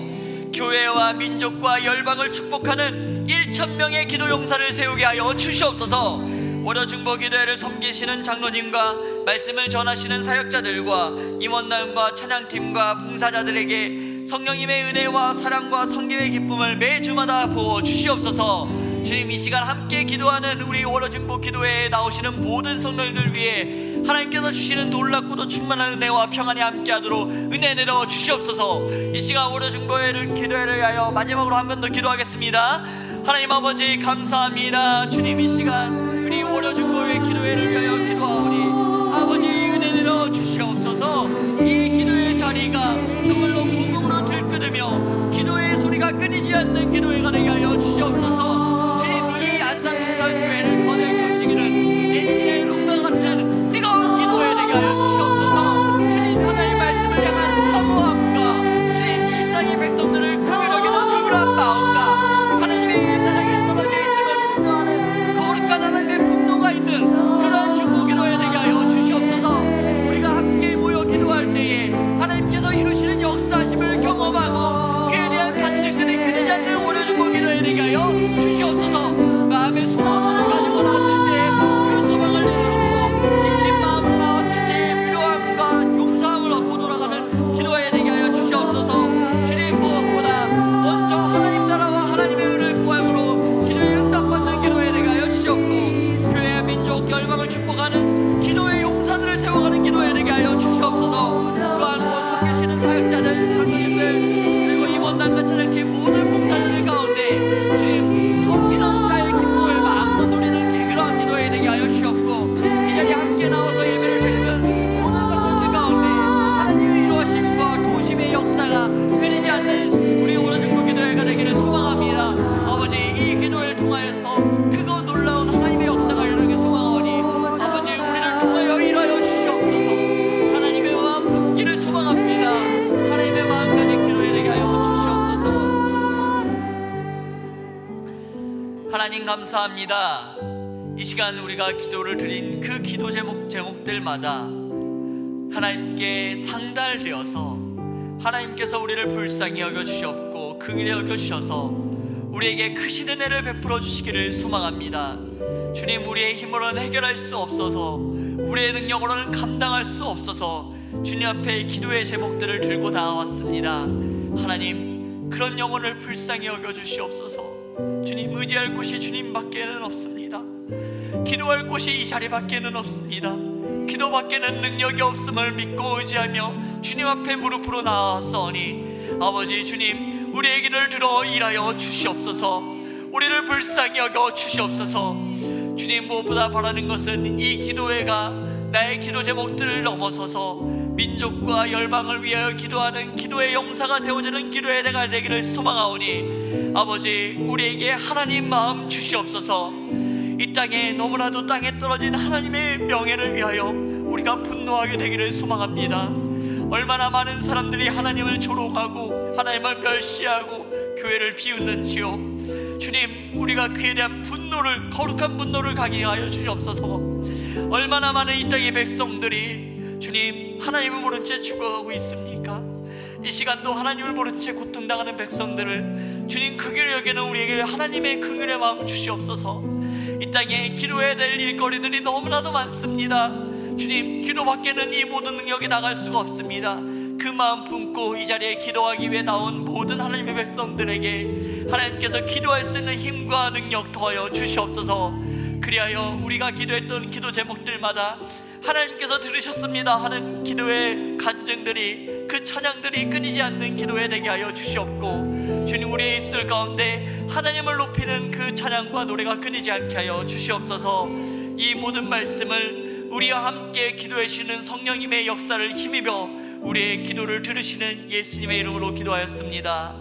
교회와 민족과 열방을 축복하는 1,000명의 기도 용사를 세우게 하여 주시옵소서. 월요중보 기도회를 섬기시는 장로님과 말씀을 전하시는 사역자들과 임원단과 찬양팀과 봉사자들에게 성령님의 은혜와 사랑과 성김의 기쁨을 매주마다 부어 주시옵소서. 주님 이 시간 함께 기도하는 우리 월요중보 기도회에 나오시는 모든 성도님들 위해 하나님께서 주시는 놀랍고도 충만한 은혜와 평안이 함께하도록 은혜 내려 주시옵소서. 이 시간 월요중보회를 기도회를 위하여 마지막으로 한 번 더 기도하겠습니다. 하나님 아버지 감사합니다. 주님 이 시간 우리 월요중보회 기도회를 위하여 기도하오니 아버지 은혜 내려 주시옵소서. 이 기도의 자리가 정말로 복음으로 들끓으며 기도의 소리가 끊이지 않는 기도회가 되게 하여 주시옵소서. 주님 이 안산공산교회를 거듭 움직이는 엔진의 룸과 같은 뜨거운 기도회 되게 하여 주시옵소서. 주님 하나님의 말씀을 향한 사모함과 주님 이 땅의 백성들을 긍휼히 여기는 그분한 마음과 하나님의 땅에 떨어져 있음을 분노하는 거룩한 하나님의 분노가 있는 그런 중보 기도회 되게 하여 주시옵소서. 우리가 함께 모여 기도할 때에 하나님께서 이루시는 역사심을 경험하고 그에 대한 간증들이 끊이지 않는 월요중보 기도회 되게 하여 주시옵소서. 마음의 소망을 가지고 나왔을 때 그 소망을 내려놓고 지친 마음으로 나왔을 때 필요함과 용서함을 얻고 돌아가는 기도회 되게 하여 주시옵소서. 주님 무엇보다 먼저 하나님 나라와 하나님의 의를 구함으로 기도에 응답받는 기도회 되게 하여 주시옵고 교회와 민족 열방을 축복하는 기도의 용사들을 세워가는 기도회 되게 하여 주시옵소서. 또한 뭐 섬기시는 사역자들, 장로님들 그리고 임원단과 찬양팀 모든 봉사자들 가운데 주님 섬기는 자의 기쁨을 마음껏 누리는 그러한 기도회 되게 하여 주시옵고 이 자리에 함께 나와서 예배를 드리는 모든 성도들 가운데 하나님의 이루어심과 도심의 역사가 끊이지 않는 우리 월요중보 기도회가 되기를 소망합니다. 아버지 이 기도회를 통하여서 크고 놀라운 하나님의 역사가 일어나길 소망하오니 아버지 우리를 통하여 일하여 주시옵소서. 하나님의 마음 품기를 하나님 감사합니다. 이 시간 우리가 기도를 드린 그 기도 제목들마다 하나님께 상달되어서 하나님께서 우리를 불쌍히 여겨주셨고 긍휼히 여겨주셔서 우리에게 크신 은혜를 베풀어 주시기를 소망합니다. 주님, 우리의 힘으로는 해결할 수 없어서, 우리의 능력으로는 감당할 수 없어서 주님 앞에 기도의 제목들을 들고 나왔습니다. 하나님, 그런 영혼을 불쌍히 여겨주시옵소서. 주님, 의지할 곳이 주님밖에는 없습니다. 기도할 곳이 이 자리밖에는 없습니다. 기도밖에는 능력이 없음을 믿고 의지하며 주님 앞에 무릎으로 나아왔사오니 아버지 주님, 우리의 길을 들어 일하여 주시옵소서. 우리를 불쌍히 여겨 주시옵소서. 주님, 무엇보다 바라는 것은 이 기도회가 나의 기도 제목들을 넘어서서 민족과 열방을 위하여 기도하는 기도의 영사가 세워지는 기도회가 되기를 소망하오니 아버지, 우리에게 하나님 마음 주시옵소서. 이 땅에 너무나도 땅에 떨어진 하나님의 명예를 위하여 우리가 분노하게 되기를 소망합니다. 얼마나 많은 사람들이 하나님을 조롱하고 하나님을 멸시하고 교회를 비웃는지요. 주님, 우리가 그에 대한 분노를, 거룩한 분노를 가게 하여 주시옵소서. 얼마나 많은 이 땅의 백성들이 주님, 하나님을 모른 채 죽어가고 있습니까? 이 시간도 하나님을 모른 채 고통당하는 백성들을 주님 긍휼히 여기는 우리에게 하나님의 긍휼의 마음을 주시옵소서. 이 땅에 기도해야 될 일거리들이 너무나도 많습니다. 주님, 기도밖에는 이 모든 능력이 나갈 수가 없습니다. 그 마음 품고 이 자리에 기도하기 위해 나온 모든 하나님의 백성들에게 하나님께서 기도할 수 있는 힘과 능력 더하여 주시옵소서. 그리하여 우리가 기도했던 기도 제목들마다 하나님께서 들으셨습니다 하는 기도의 간증들이, 그 찬양들이 끊이지 않는 기도에 되게 하여 주시옵고, 주님, 우리의 입술 가운데 하나님을 높이는 그 찬양과 노래가 끊이지 않게 하여 주시옵소서. 이 모든 말씀을 우리와 함께 기도해 주시는 성령님의 역사를 힘입어 우리의 기도를 들으시는 예수님의 이름으로 기도하였습니다.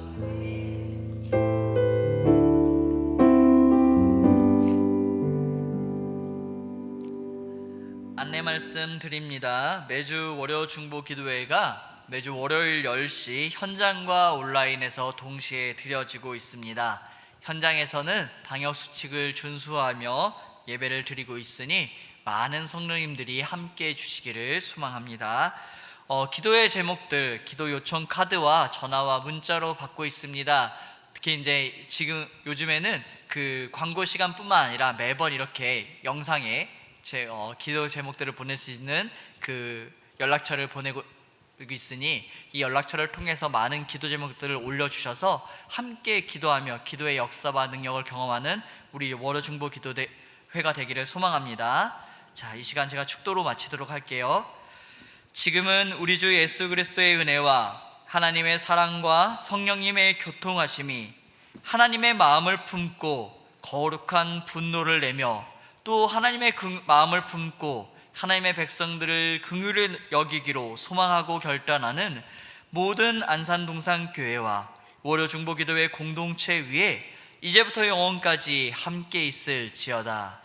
안내 말씀 드립니다. 매주 월요 중보 기도회가 매주 월요일 10시 현장과 온라인에서 동시에 드려지고 있습니다. 현장에서는 방역 수칙을 준수하며 예배를 드리고 있으니 많은 성도님들이 함께 해주시기를 소망합니다. 기도의 제목들, 기도 요청 카드와 전화와 문자로 받고 있습니다. 특히 이제 지금 요즘에는 그 광고 시간뿐만 아니라 매번 이렇게 영상에 기도 제목들을 보낼 수 있는 그 연락처를 보내고 있으니 이 연락처를 통해서 많은 기도 제목들을 올려주셔서 함께 기도하며 기도의 역사와 능력을 경험하는 우리 월요 중보 기도회가 되기를 소망합니다. 자, 이 시간 제가 축도로 마치도록 할게요. 지금은 우리 주 예수 그리스도의 은혜와 하나님의 사랑과 성령님의 교통하심이 하나님의 마음을 품고 거룩한 분노를 내며 또 하나님의 마음을 품고 하나님의 백성들을 긍휼히 여기기로 소망하고 결단하는 모든 안산동산교회와 월요 중보기도회 공동체 위에 이제부터 영원까지 함께 있을지어다.